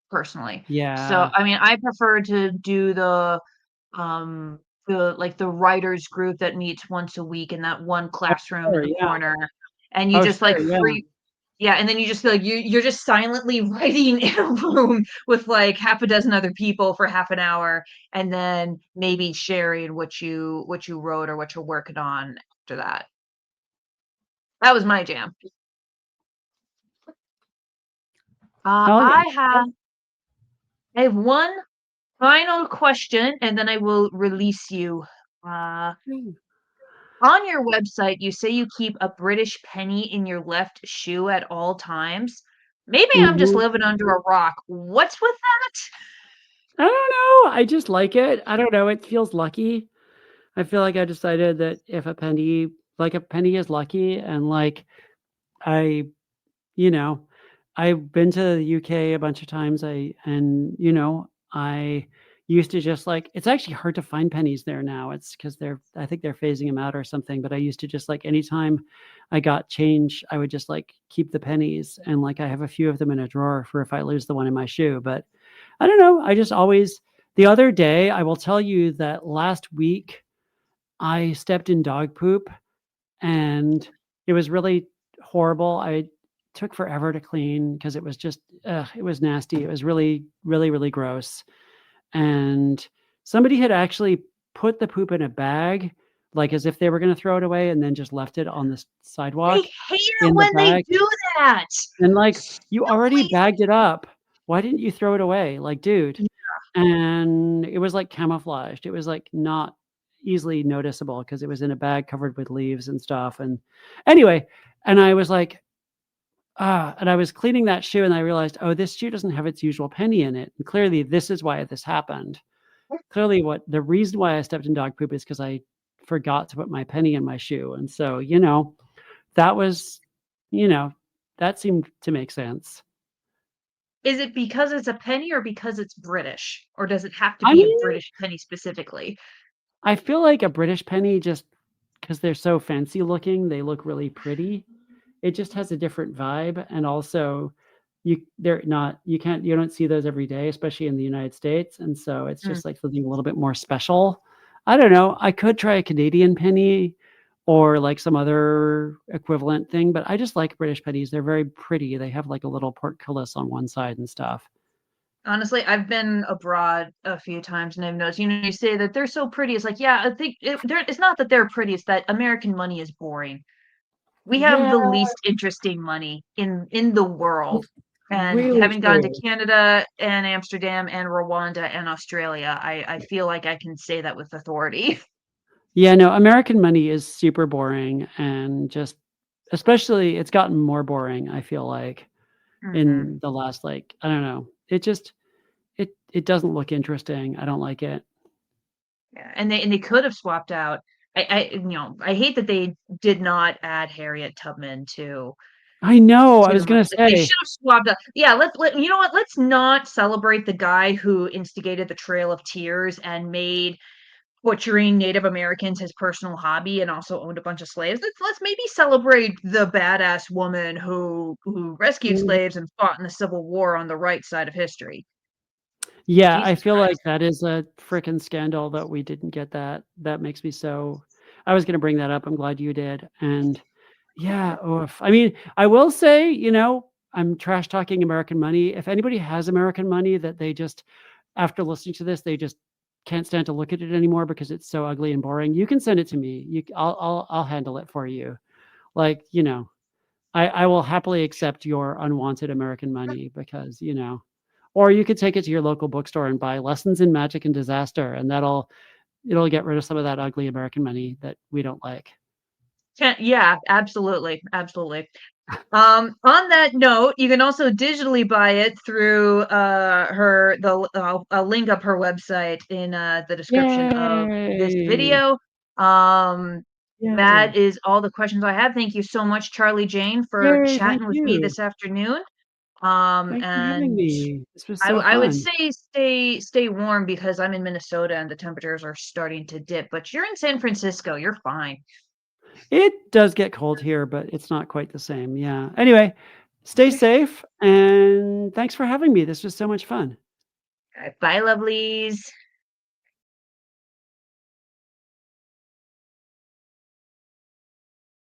personally. So
Yeah.
I mean, I prefer to do um, the writers group that meets once a week in that one
Oh,
classroom in
sure,
the
yeah.
corner, and you
Oh,
just, like,
sure, yeah.
yeah, and then you just feel like you're just silently writing in a room with, like, half a dozen other people for half an hour, and then maybe sharing what you wrote or what you're working on after that. That was my jam. Uh,
Oh, yeah.
I have I have one final question, and then I will release you. Uh On your website, you say you keep a British penny in your left shoe at all times. Maybe I'm just
Mhm.
living under a rock. What's with that?
I don't know, I just like it. I don't know, it feels lucky. I feel like I decided that if a penny is lucky, and, like, I you know, I've been to the UK a bunch of times. I used to just, like, it's actually hard to find pennies there now. It's because I think they're phasing them out or something, but I used to just, like, anytime I got change, I would just, like, keep the pennies, and, like, I have a few of them in a drawer for if I lose the one in my shoe. But I don't know, I just always the other day, I will tell you that last week, I stepped in dog poop, and it was really horrible. I took forever to clean because it was just it was nasty. It was really, really, really gross. And somebody had actually put the poop in a bag, like as if they were going to throw it away, and then just left it on the
I
sidewalk
hate it
in the
when they
bag.
do that.
And, like,
So
you already
lazy.
bagged it up. Why didn't you throw it away? Like, dude. And it was, like, camouflaged. It was, like, not easily noticeable because it was in a bag covered with leaves and stuff. And anyway, and I was like, and I was cleaning that shoe, and I realized, "Oh, this shoe doesn't have its usual penny in it, and clearly this is why this happened." Clearly what the reason why I stepped in dog poop is because I forgot to put my penny in my shoe. And so, that was you know, that seemed to make sense.
Is it because it's a penny or because it's British? Or does it have to
I
be a
mean,
British penny specifically?
I feel like a British penny, just because 'cause they're so fancy looking, they look really pretty. It just has a different vibe, and also you don't see those every day, especially in the United States, and so it's
Mm.
just, like, something a little bit more special. I don't know, I could try a Canadian penny or, like, some other equivalent thing, but I just like British pennies. They're very pretty. They have, like, a little portcullis on one side and stuff.
Honestly, I've been abroad a few times and I've noticed, you say that they're so pretty. It's like, yeah, I think it's not that they're pretty, it's that American money is boring. We have
Yeah,
the least interesting money in the world, and
really
having gone to
true.
Canada and Amsterdam and Rwanda and Australia, I feel like I can say that with authority.
Yeah, no, American money is super boring and just especially it's gotten more boring, I feel like,
Mhm.
in the last, like, I don't know. It just it doesn't look interesting. I don't like it.
Yeah, and they could have swapped out I hate that they did not add Harriet Tubman
I know, I
to the
was gonna
like, they
say.
should have swapped out yeah, you know what? Let's not celebrate the guy who instigated the Trail of Tears and made butchering Native Americans his personal hobby and also owned a bunch of slaves. Let's maybe celebrate the badass woman who rescued
Mm.
slaves and fought in the Civil War on the right side of history.
Yeah, I
Jesus
feel like
Christ.
that is a frickin' scandal that we didn't get that. That makes me so I was gonna bring that up, I'm glad you did, and yeah, oof. I mean, I will say, I'm trash talking American Money. If anybody has American Money that they just after listening to this, they just can't stand to look at it anymore because it's so ugly and boring, you can send it to me. I'll handle it for you. Like, I will happily accept your unwanted American Money because, or you could take it to your local bookstore and buy Lessons in Magic and Disaster, and it'll get rid of some of that ugly American Money that we don't like.
Yeah, absolutely, absolutely. On that note, you can also digitally buy it through I'll link up her website in the description of this
Yay!
video. Um, that
Yay!
is all the questions I have. Thank you so much, Charlie Jane, for
Yay, thank
chatting with me
you.
this afternoon.
Thanks for having
And
me. This was so
I would
fun.
say stay warm because I'm in Minnesota and the temperatures are starting to dip, but you're in San Francisco, you're fine.
It does get cold here, but it's not quite the same, yeah. Anyway, stay safe, and thanks for having me. This was so much fun.
All right, bye, lovelies.